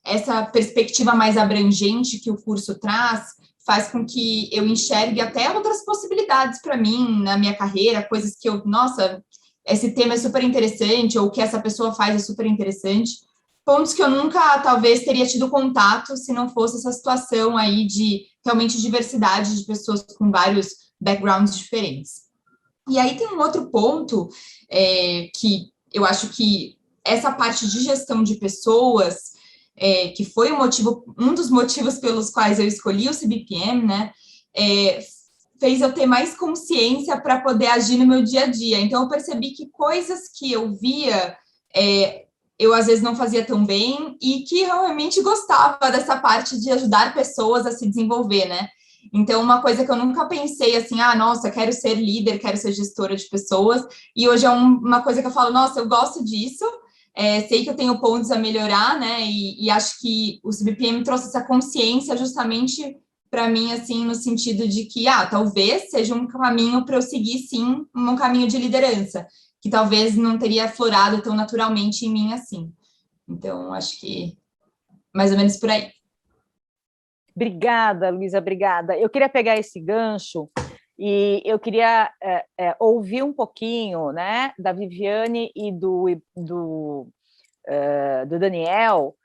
essa perspectiva mais abrangente que o curso traz faz com que eu enxergue até outras possibilidades para mim na minha carreira, coisas que esse tema é super interessante, ou o que essa pessoa faz é super interessante, pontos que eu nunca, talvez, teria tido contato se não fosse essa situação aí de, realmente, diversidade de pessoas com vários backgrounds diferentes. E aí tem um outro ponto que eu acho que essa parte de gestão de pessoas, que foi um dos motivos pelos quais eu escolhi o CBPM, né, fez eu ter mais consciência para poder agir no meu dia a dia. Então, eu percebi que coisas que eu via, eu às vezes não fazia tão bem, e que eu realmente gostava dessa parte de ajudar pessoas a se desenvolver, né? Então, uma coisa que eu nunca pensei assim, nossa, quero ser líder, quero ser gestora de pessoas, e hoje é uma coisa que eu falo, nossa, eu gosto disso, sei que eu tenho pontos a melhorar, né, e acho que o CBPM trouxe essa consciência justamente para mim, assim, no sentido de que, talvez seja um caminho para eu seguir, sim, um caminho de liderança, que talvez não teria aflorado tão naturalmente em mim assim. Então, acho que mais ou menos por aí. Obrigada, Luísa, obrigada. Eu queria pegar esse gancho e eu queria ouvir um pouquinho, né, da Viviane e do Daniel,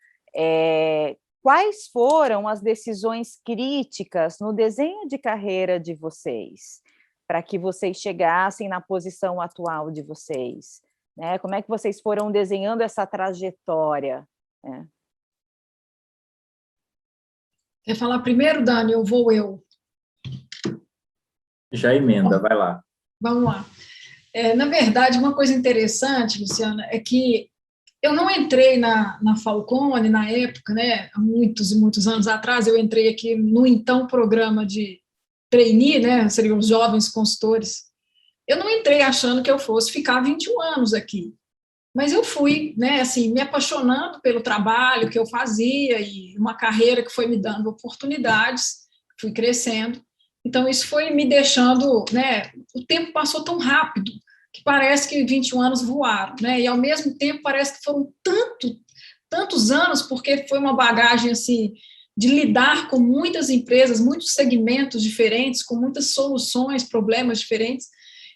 quais foram as decisões críticas no desenho de carreira de vocês, para que vocês chegassem na posição atual de vocês, né? Como é que vocês foram desenhando essa trajetória, né? Quer falar primeiro, Dani, ou vou eu? Já emenda, vai lá. Vamos lá. Na verdade, uma coisa interessante, Luciana, é que eu não entrei na Falcone na época, né? Há muitos e muitos anos atrás, eu entrei aqui no então programa de trainee, né? Seriam os jovens consultores. Eu não entrei achando que eu fosse ficar 21 anos aqui. Mas eu fui, né, assim, me apaixonando pelo trabalho que eu fazia e uma carreira que foi me dando oportunidades, fui crescendo. Então, isso foi me deixando, né, o tempo passou tão rápido que parece que 21 anos voaram, né, e ao mesmo tempo parece que foram tantos anos, porque foi uma bagagem, assim, de lidar com muitas empresas, muitos segmentos diferentes, com muitas soluções, problemas diferentes.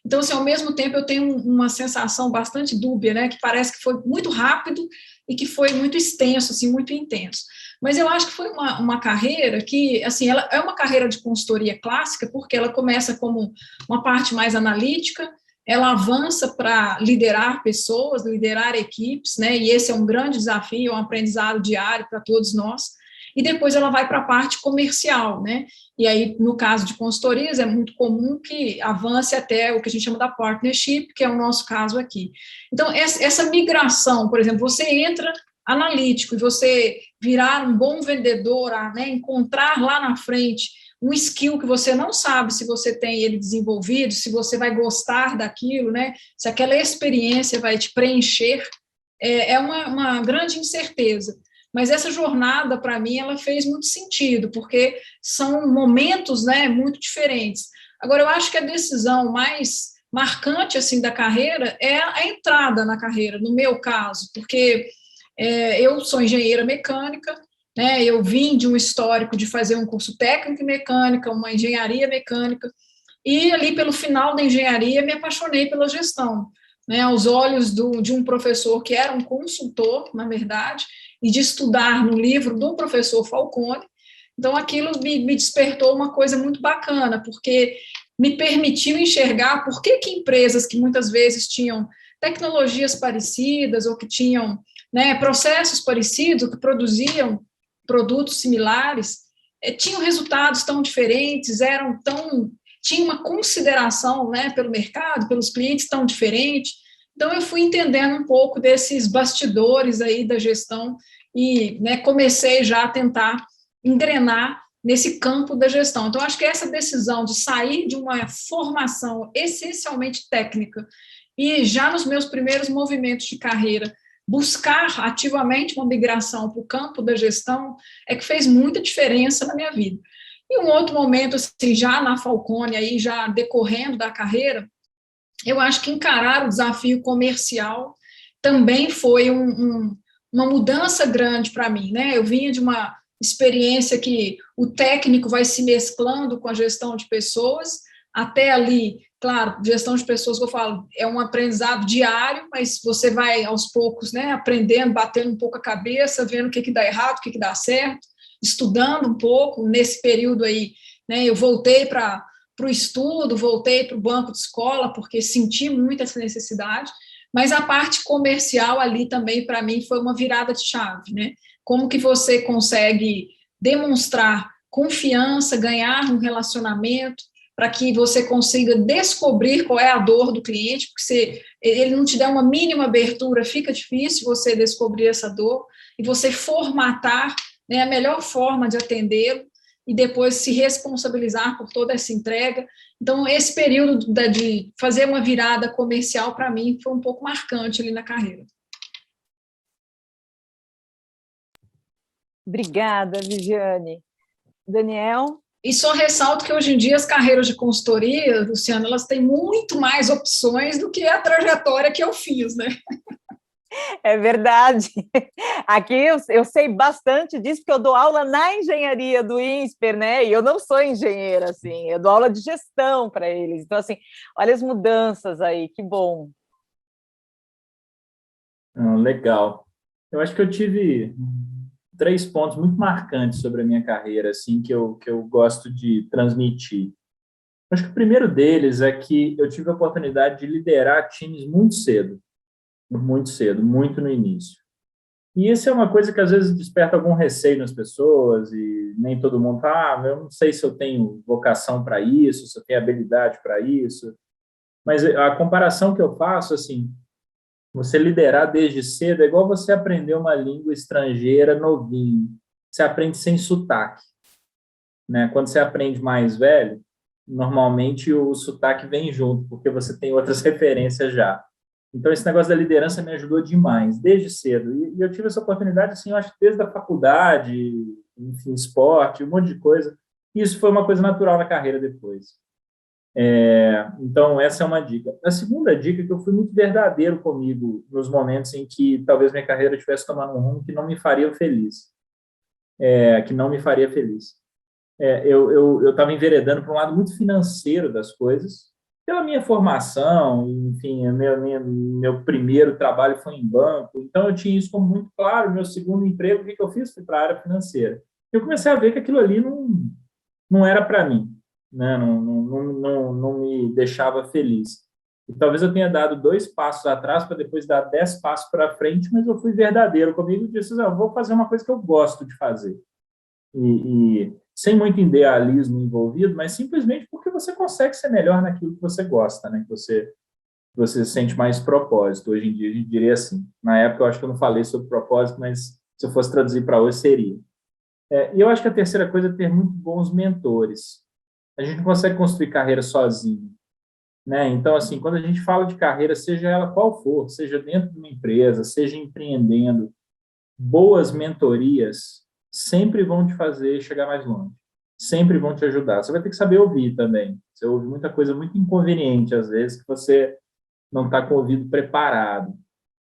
Então, assim, ao mesmo tempo, eu tenho uma sensação bastante dúbia, né, que parece que foi muito rápido e que foi muito extenso, assim, muito intenso. Mas eu acho que foi uma carreira que, assim, ela é uma carreira de consultoria clássica, porque ela começa como uma parte mais analítica, ela avança para liderar pessoas, liderar equipes, né, e esse é um grande desafio, é um aprendizado diário para todos nós, e depois ela vai para a parte comercial, né, e aí, no caso de consultorias, é muito comum que avance até o que a gente chama da partnership, que é o nosso caso aqui. Então, essa migração, por exemplo, você entra analítico e você virar um bom vendedor, né, encontrar lá na frente um skill que você não sabe se você tem ele desenvolvido, se você vai gostar daquilo, né, se aquela experiência vai te preencher, é uma grande incerteza. Mas essa jornada, para mim, ela fez muito sentido, porque são momentos, né, muito diferentes. Agora, eu acho que a decisão mais marcante, assim, da carreira é a entrada na carreira, no meu caso, porque eu sou engenheira mecânica, né, eu vim de um histórico de fazer um curso técnico em mecânica, uma engenharia mecânica, e ali, pelo final da engenharia, me apaixonei pela gestão, né, aos olhos de um professor que era um consultor, na verdade, e de estudar no livro do professor Falcone. Então, aquilo me despertou uma coisa muito bacana, porque me permitiu enxergar por que empresas que muitas vezes tinham tecnologias parecidas ou que tinham, né, processos parecidos, que produziam produtos similares, tinham resultados tão diferentes, tinha uma consideração, né, pelo mercado, pelos clientes tão diferente. Então, eu fui entendendo um pouco desses bastidores aí da gestão e, né, comecei já a tentar engrenar nesse campo da gestão. Então, acho que essa decisão de sair de uma formação essencialmente técnica e já nos meus primeiros movimentos de carreira, buscar ativamente uma migração para o campo da gestão é que fez muita diferença na minha vida. E um outro momento, assim, já na Falcone, aí já decorrendo da carreira, eu acho que encarar o desafio comercial também foi uma mudança grande para mim, né? Eu vinha de uma experiência que o técnico vai se mesclando com a gestão de pessoas, até ali Claro, gestão de pessoas, que eu falo, é um aprendizado diário, mas você vai aos poucos, né, aprendendo, batendo um pouco a cabeça, vendo o que dá errado, o que dá certo, estudando um pouco. Nesse período aí, né, eu voltei para o estudo, voltei para o banco de escola, porque senti muito essa necessidade, mas a parte comercial ali também, para mim, foi uma virada de chave, né? Como que você consegue demonstrar confiança, ganhar um relacionamento, para que você consiga descobrir qual é a dor do cliente, porque se ele não te der uma mínima abertura, fica difícil você descobrir essa dor, e você formatar, né, a melhor forma de atendê-lo, e depois se responsabilizar por toda essa entrega. Então, esse período de fazer uma virada comercial, para mim, foi um pouco marcante ali na carreira. Obrigada, Viviane. Daniel? E só ressalto que hoje em dia as carreiras de consultoria, Luciana, elas têm muito mais opções do que a trajetória que eu fiz, né? É verdade. Aqui eu sei bastante disso, porque eu dou aula na engenharia do INSPER, né? E eu não sou engenheira, assim, eu dou aula de gestão para eles. Então, assim, olha as mudanças aí, que bom. Legal. Eu acho que eu tive 3 pontos muito marcantes sobre a minha carreira, assim, que eu gosto de transmitir. Acho que o primeiro deles é que eu tive a oportunidade de liderar times muito cedo, muito no início. E isso é uma coisa que às vezes desperta algum receio nas pessoas e nem todo mundo fala, eu não sei se eu tenho vocação para isso, se eu tenho habilidade para isso. Mas a comparação que eu faço, assim, você liderar desde cedo é igual você aprender uma língua estrangeira novinho. Você aprende sem sotaque, né? Quando você aprende mais velho, normalmente o sotaque vem junto, porque você tem outras referências já. Então, esse negócio da liderança me ajudou demais, desde cedo. E eu tive essa oportunidade, assim, eu acho que desde a faculdade, enfim, esporte, um monte de coisa. E isso foi uma coisa natural na carreira depois. Então, essa é uma dica. A segunda dica é que eu fui muito verdadeiro comigo nos momentos em que talvez minha carreira estivesse tomando um rumo que não me faria feliz. Que não me faria feliz. Eu estava enveredando para um lado muito financeiro das coisas, pela minha formação, enfim, meu primeiro trabalho foi em banco, então eu tinha isso como muito claro. Meu segundo emprego, o que eu fiz? Fui para a área financeira. Eu comecei a ver que aquilo ali não era para mim, né? Não me deixava feliz. E talvez eu tenha dado 2 passos atrás para depois dar 10 passos para frente, mas eu fui verdadeiro comigo e disse, eu vou fazer uma coisa que eu gosto de fazer. E sem muito idealismo envolvido, mas simplesmente porque você consegue ser melhor naquilo que você gosta, né? Que você sente mais propósito. Hoje em dia, a gente diria assim. Na época, eu acho que eu não falei sobre propósito, mas se eu fosse traduzir para hoje, seria. E eu acho que a terceira coisa é ter muito bons mentores. A gente não consegue construir carreira sozinho, né? Então, assim, quando a gente fala de carreira, seja ela qual for, seja dentro de uma empresa, seja empreendendo, boas mentorias sempre vão te fazer chegar mais longe. Sempre vão te ajudar. Você vai ter que saber ouvir também. Você ouve muita coisa muito inconveniente, às vezes, que você não está com o ouvido preparado.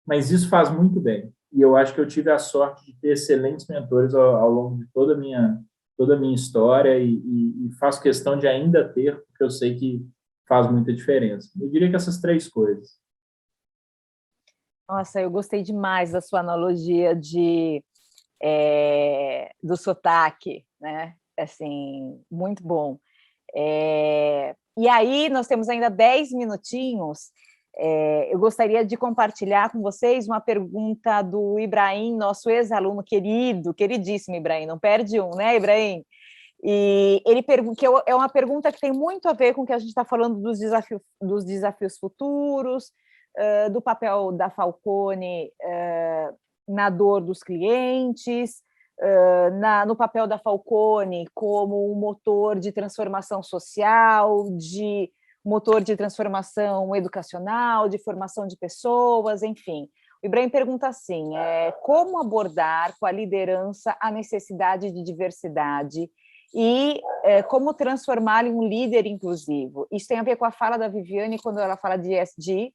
Mas isso faz muito bem. E eu acho que eu tive a sorte de ter excelentes mentores ao longo de toda a minha história e faço questão de ainda ter, porque eu sei que faz muita diferença. Eu diria que essas 3 coisas. Nossa, eu gostei demais da sua analogia do sotaque, né? Assim, muito bom. E aí, nós temos ainda 10 minutinhos. Eu gostaria de compartilhar com vocês uma pergunta do Ibrahim, nosso ex-aluno querido, queridíssimo Ibrahim, não perde um, né, Ibrahim? E ele pergunta, que é uma pergunta que tem muito a ver com o que a gente está falando dos desafios futuros, do papel da Falcone na dor dos clientes, no papel da Falcone como um motor de transformação social, de motor de transformação educacional, de formação de pessoas, enfim. O Ibrahim pergunta assim, como abordar com a liderança a necessidade de diversidade e como transformar em um líder inclusivo. Isso tem a ver com a fala da Viviane quando ela fala de ESG,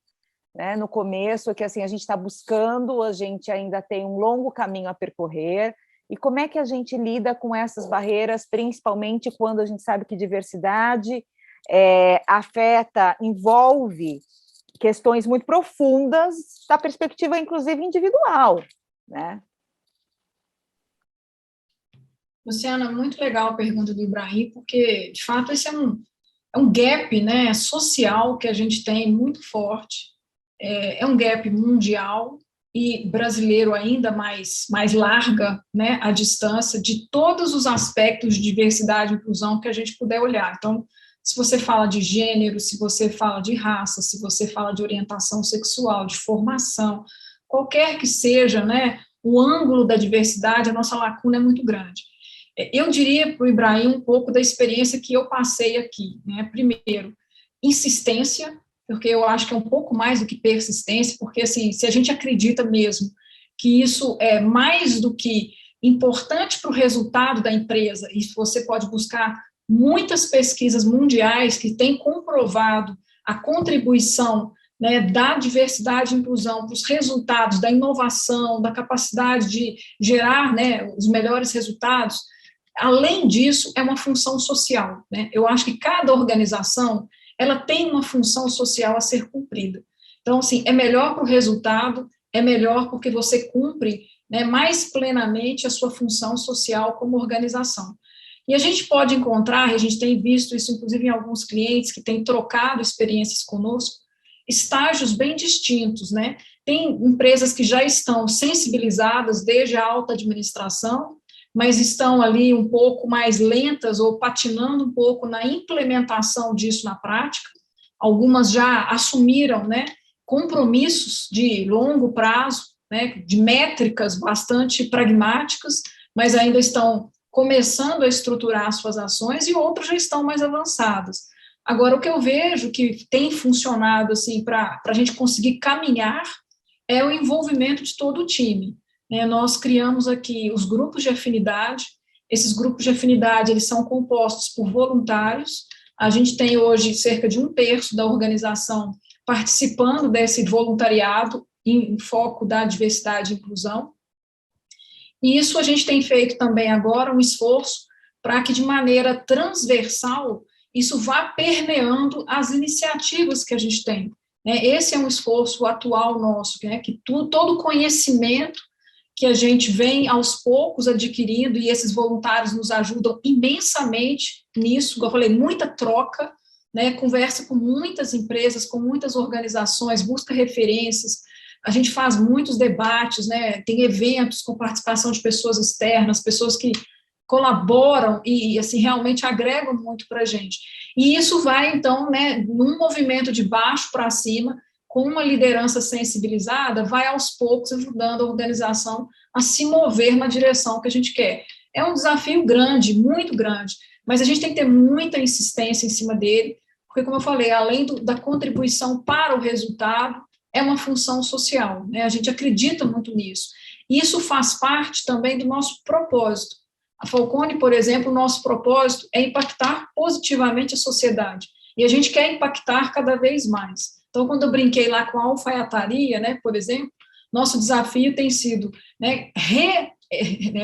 né, no começo, que assim, a gente está buscando, a gente ainda tem um longo caminho a percorrer, e como é que a gente lida com essas barreiras, principalmente quando a gente sabe que diversidade envolve questões muito profundas da perspectiva, inclusive, individual, né? Luciana, muito legal a pergunta do Ibrahim, porque, de fato, esse é um gap, né, social que a gente tem muito forte, é um gap mundial e brasileiro ainda mais larga, né, a distância de todos os aspectos de diversidade e inclusão que a gente puder olhar. Então, se você fala de gênero, se você fala de raça, se você fala de orientação sexual, de formação, qualquer que seja, né, o ângulo da diversidade, a nossa lacuna é muito grande. Eu diria para o Ibrahim um pouco da experiência que eu passei aqui, né? Primeiro, insistência, porque eu acho que é um pouco mais do que persistência, porque, assim, se a gente acredita mesmo que isso é mais do que importante para o resultado da empresa, e você pode buscar muitas pesquisas mundiais que têm comprovado a contribuição, né, da diversidade e inclusão para os resultados da inovação, da capacidade de gerar, né, os melhores resultados. Além disso, é uma função social, né? Eu acho que cada organização, ela tem uma função social a ser cumprida. Então, assim, é melhor para o resultado, é melhor porque você cumpre, né, mais plenamente a sua função social como organização. E a gente pode encontrar, e a gente tem visto isso, inclusive, em alguns clientes que têm trocado experiências conosco, estágios bem distintos, né? Tem empresas que já estão sensibilizadas desde a alta administração, mas estão ali um pouco mais lentas ou patinando um pouco na implementação disso na prática. Algumas já assumiram, né, compromissos de longo prazo, né, de métricas bastante pragmáticas, mas ainda estão começando a estruturar suas ações, e outras já estão mais avançadas. Agora, o que eu vejo que tem funcionado assim, para a gente conseguir caminhar é o envolvimento de todo o time. Nós criamos aqui os grupos de afinidade. Esses grupos de afinidade, eles são compostos por voluntários. A gente tem hoje cerca de 1/3 da organização participando desse voluntariado em foco da diversidade e inclusão. E isso a gente tem feito também agora um esforço para que, de maneira transversal, isso vá permeando as iniciativas que a gente tem. Esse é um esforço atual nosso, que todo o conhecimento que a gente vem aos poucos adquirindo, e esses voluntários nos ajudam imensamente nisso, como eu falei, muita troca, né, conversa com muitas empresas, com muitas organizações, busca referências, a gente faz muitos debates, né, tem eventos com participação de pessoas externas, pessoas que colaboram e assim, realmente agregam muito para a gente. E isso vai, então, né, num movimento de baixo para cima, com uma liderança sensibilizada, vai aos poucos ajudando a organização a se mover na direção que a gente quer. É um desafio grande, muito grande, mas a gente tem que ter muita insistência em cima dele, porque, como eu falei, além da contribuição para o resultado, é uma função social, né? A gente acredita muito nisso. E isso faz parte também do nosso propósito. A Falcone, por exemplo, o nosso propósito é impactar positivamente a sociedade, e a gente quer impactar cada vez mais. Então, quando eu brinquei lá com a alfaiataria, né, por exemplo, nosso desafio tem sido, né,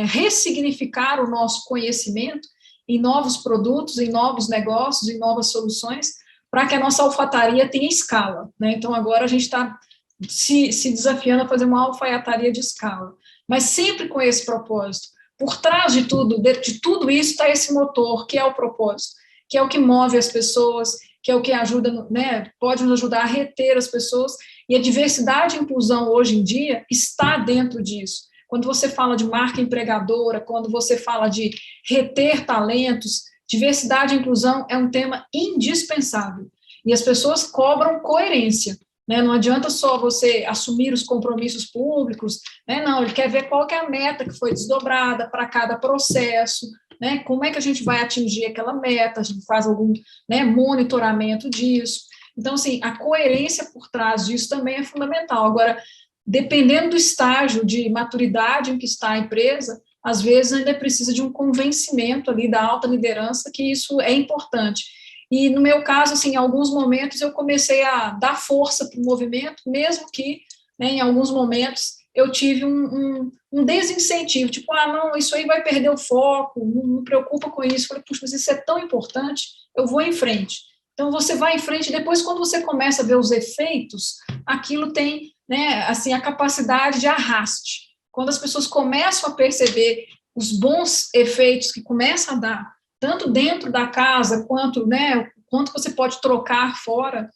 ressignificar o nosso conhecimento em novos produtos, em novos negócios, em novas soluções, para que a nossa alfaiataria tenha escala, né? Então, agora a gente está se desafiando a fazer uma alfaiataria de escala, mas sempre com esse propósito. Por trás de tudo isso está esse motor, que é o propósito, que é o que move as pessoas, que é o que ajuda, né, pode nos ajudar a reter as pessoas, e a diversidade e inclusão hoje em dia está dentro disso. Quando você fala de marca empregadora, quando você fala de reter talentos, diversidade e inclusão é um tema indispensável, e as pessoas cobram coerência, né? Não adianta só você assumir os compromissos públicos, né? Não, ele quer ver qual que é a meta que foi desdobrada para cada processo, né? Como é que a gente vai atingir aquela meta, a gente faz algum, né, monitoramento disso. Então, assim, a coerência por trás disso também é fundamental. Agora, dependendo do estágio de maturidade em que está a empresa, às vezes ainda precisa de um convencimento ali da alta liderança que isso é importante. E no meu caso, assim, em alguns momentos eu comecei a dar força para o movimento, mesmo que, né, em alguns momentos eu tive um desincentivo, tipo, não, isso aí vai perder o foco, não me preocupa com isso. Eu falei, puxa, mas isso é tão importante, eu vou em frente. Então, você vai em frente, depois, quando você começa a ver os efeitos, aquilo tem, né, assim, a capacidade de arraste. Quando as pessoas começam a perceber os bons efeitos que começam a dar, tanto dentro da casa, quanto, né, quanto você pode trocar fora,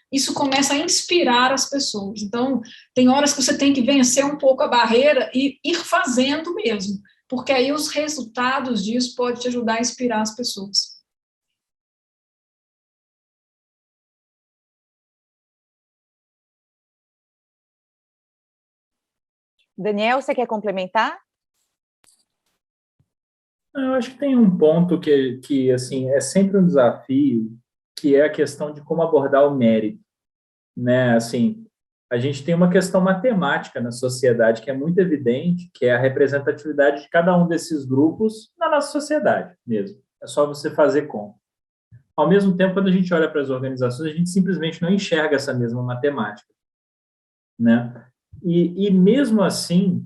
isso começa a inspirar as pessoas. Então, tem horas que você tem que vencer um pouco a barreira e ir fazendo mesmo, porque aí os resultados disso podem te ajudar a inspirar as pessoas. Daniel, você quer complementar? Eu acho que tem um ponto que assim, é sempre um desafio, que é a questão de como abordar o mérito, né? Assim, a gente tem uma questão matemática na sociedade que é muito evidente, que é a representatividade de cada um desses grupos na nossa sociedade mesmo. É só você fazer conta. Ao mesmo tempo, quando a gente olha para as organizações, a gente simplesmente não enxerga essa mesma matemática, né? E mesmo assim,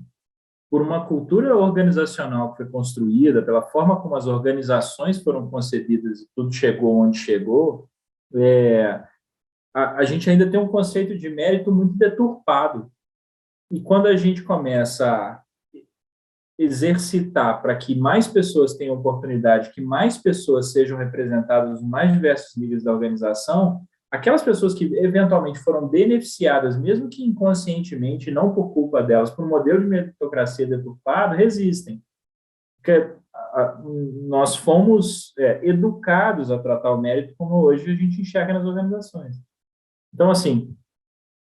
por uma cultura organizacional que foi construída, pela forma como as organizações foram concebidas e tudo chegou onde chegou, a gente ainda tem um conceito de mérito muito deturpado. E quando a gente começa a exercitar para que mais pessoas tenham oportunidade, que mais pessoas sejam representadas nos mais diversos níveis da organização, aquelas pessoas que eventualmente foram beneficiadas, mesmo que inconscientemente, não por culpa delas, por um modelo de meritocracia deturpado, resistem. Porque nós fomos educados a tratar o mérito como hoje a gente enxerga nas organizações. Então, assim,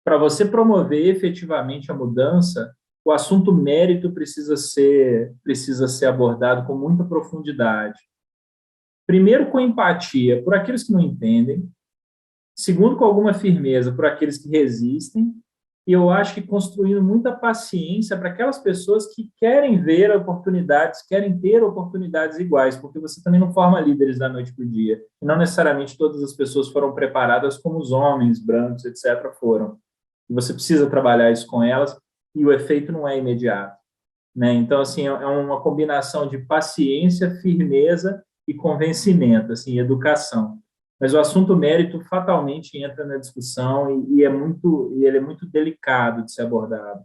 para você promover efetivamente a mudança, o assunto mérito precisa ser abordado com muita profundidade. Primeiro, com empatia por aqueles que não entendem. Segundo, com alguma firmeza por aqueles que resistem. E eu acho que construindo muita paciência para aquelas pessoas que querem ver oportunidades, querem ter oportunidades iguais, porque você também não forma líderes da noite para o dia. E não necessariamente todas as pessoas foram preparadas como os homens brancos, etc., foram. E você precisa trabalhar isso com elas, e o efeito não é imediato, né? Então, assim, é uma combinação de paciência, firmeza e convencimento, assim, educação. Mas o assunto mérito fatalmente entra na discussão e ele é muito delicado de ser abordado.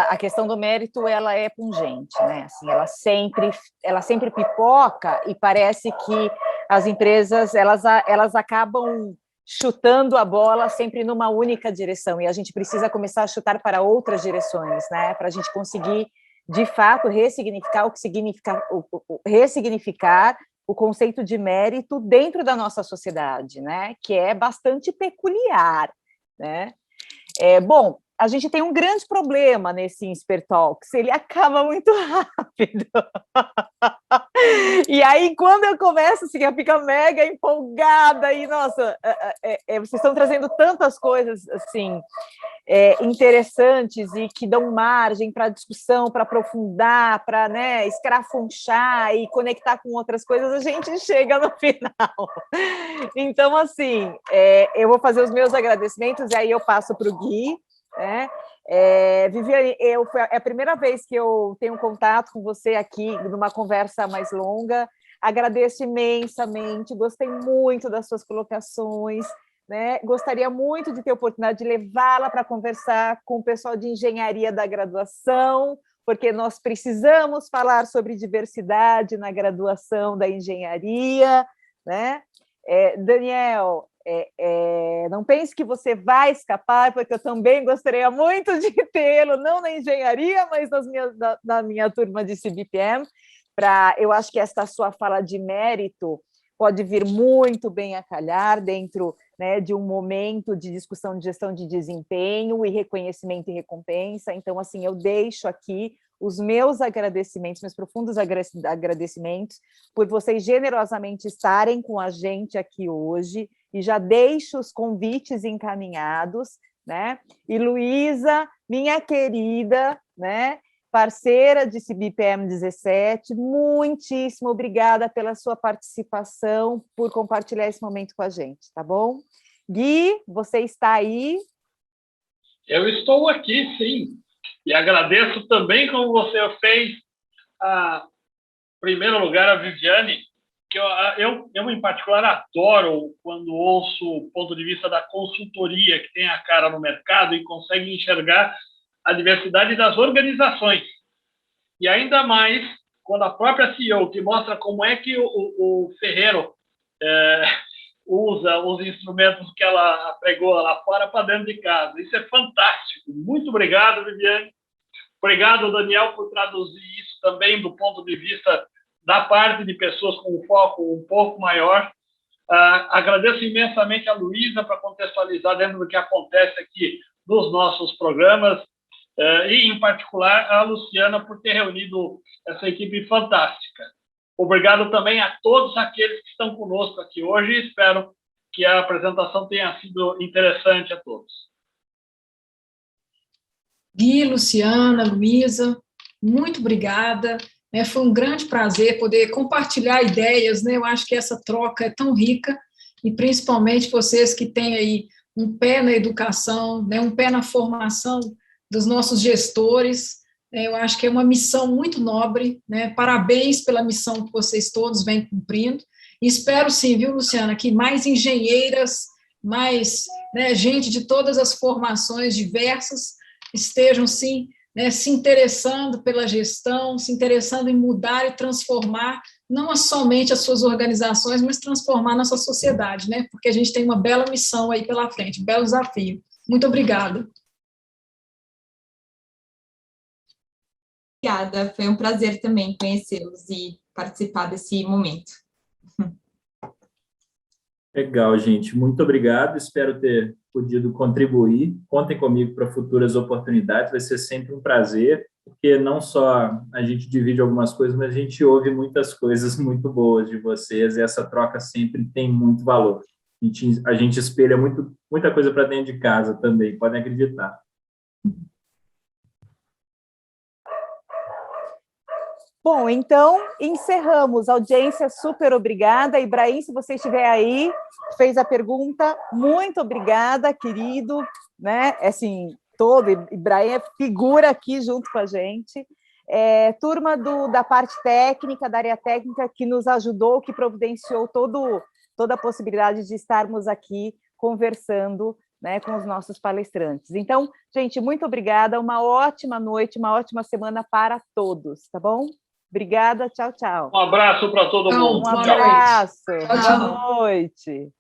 A questão do mérito, ela é pungente, né? Assim, ela sempre pipoca e parece que as empresas elas acabam chutando a bola sempre numa única direção e a gente precisa começar a chutar para outras direções, né? Para a gente conseguir de fato ressignificar ressignificar o conceito de mérito dentro da nossa sociedade, né? Que é bastante peculiar, né? Bom, a gente tem um grande problema nesse Insper Talks, ele acaba muito rápido. E aí, quando eu começo, assim, eu fico mega empolgada e, nossa, vocês estão trazendo tantas coisas, assim, interessantes e que dão margem para discussão, para aprofundar, para, né, escrafunchar e conectar com outras coisas, a gente chega no final. Então, assim, eu vou fazer os meus agradecimentos e aí eu passo para o Gui, né? Viviane, é a primeira vez que eu tenho contato com você aqui, numa conversa mais longa. Agradeço imensamente, gostei muito das suas colocações, né? Gostaria muito de ter a oportunidade de levá-la para conversar com o pessoal de engenharia da graduação, porque nós precisamos falar sobre diversidade na graduação da engenharia, né? Daniel, não pense que você vai escapar, porque eu também gostaria muito de tê-lo, não na engenharia, mas na minha turma de CBPM. Eu acho que esta sua fala de mérito pode vir muito bem a calhar dentro, né, de um momento de discussão de gestão de desempenho e reconhecimento e recompensa. Então, assim, eu deixo aqui os meus agradecimentos, meus profundos agradecimentos por vocês generosamente estarem com a gente aqui hoje, e já deixo os convites encaminhados, né? E Luísa, minha querida, né, parceira de CBPM 17, muitíssimo obrigada pela sua participação, por compartilhar esse momento com a gente, tá bom? Gui, você está aí? Eu estou aqui, sim, e agradeço também como você fez primeiro lugar, a Viviane, que eu em particular, adoro quando ouço o ponto de vista da consultoria, que tem a cara no mercado e consegue enxergar a diversidade das organizações. E ainda mais quando a própria CEO, que mostra como é que o ferreiro usa os instrumentos que ela pregou lá fora para dentro de casa. Isso é fantástico. Muito obrigado, Viviane. Obrigado, Daniel, por traduzir isso também do ponto de vista da parte de pessoas com um foco um pouco maior. Agradeço imensamente a Luísa para contextualizar dentro do que acontece aqui nos nossos programas e, em particular, a Luciana por ter reunido essa equipe fantástica. Obrigado também a todos aqueles que estão conosco aqui hoje e espero que a apresentação tenha sido interessante a todos. Gui, Luciana, Luísa, muito obrigada. Foi um grande prazer poder compartilhar ideias, né? Eu acho que essa troca é tão rica, e principalmente vocês que têm aí um pé na educação, né? Um pé na formação dos nossos gestores. Eu acho que é uma missão muito nobre, né? Parabéns pela missão que vocês todos vêm cumprindo. E espero sim, viu, Luciana, que mais engenheiras, mais, né, gente de todas as formações diversas estejam, sim, né, se interessando pela gestão, se interessando em mudar e transformar, não somente as suas organizações, mas transformar nossa sociedade, né? Porque a gente tem uma bela missão aí pela frente, um belo desafio. Muito obrigada. Obrigada, foi um prazer também conhecê-los e participar desse momento. Legal, gente. Muito obrigado. Espero ter podido contribuir. Contem comigo para futuras oportunidades. Vai ser sempre um prazer, porque não só a gente divide algumas coisas, mas a gente ouve muitas coisas muito boas de vocês, e essa troca sempre tem muito valor. A gente espelha muita coisa para dentro de casa também, podem acreditar. Bom, então, encerramos. Audiência, super obrigada. Ibrahim, se você estiver aí, fez a pergunta, muito obrigada, querido, né? Assim, Ibrahim é figura aqui junto com a gente. Turma da parte técnica, da área técnica, que nos ajudou, que providenciou toda a possibilidade de estarmos aqui conversando, né, com os nossos palestrantes. Então, gente, muito obrigada, uma ótima noite, uma ótima semana para todos, tá bom? Obrigada, tchau, tchau. Um abraço para todo mundo. Um abraço, Tchau, tchau. boa noite.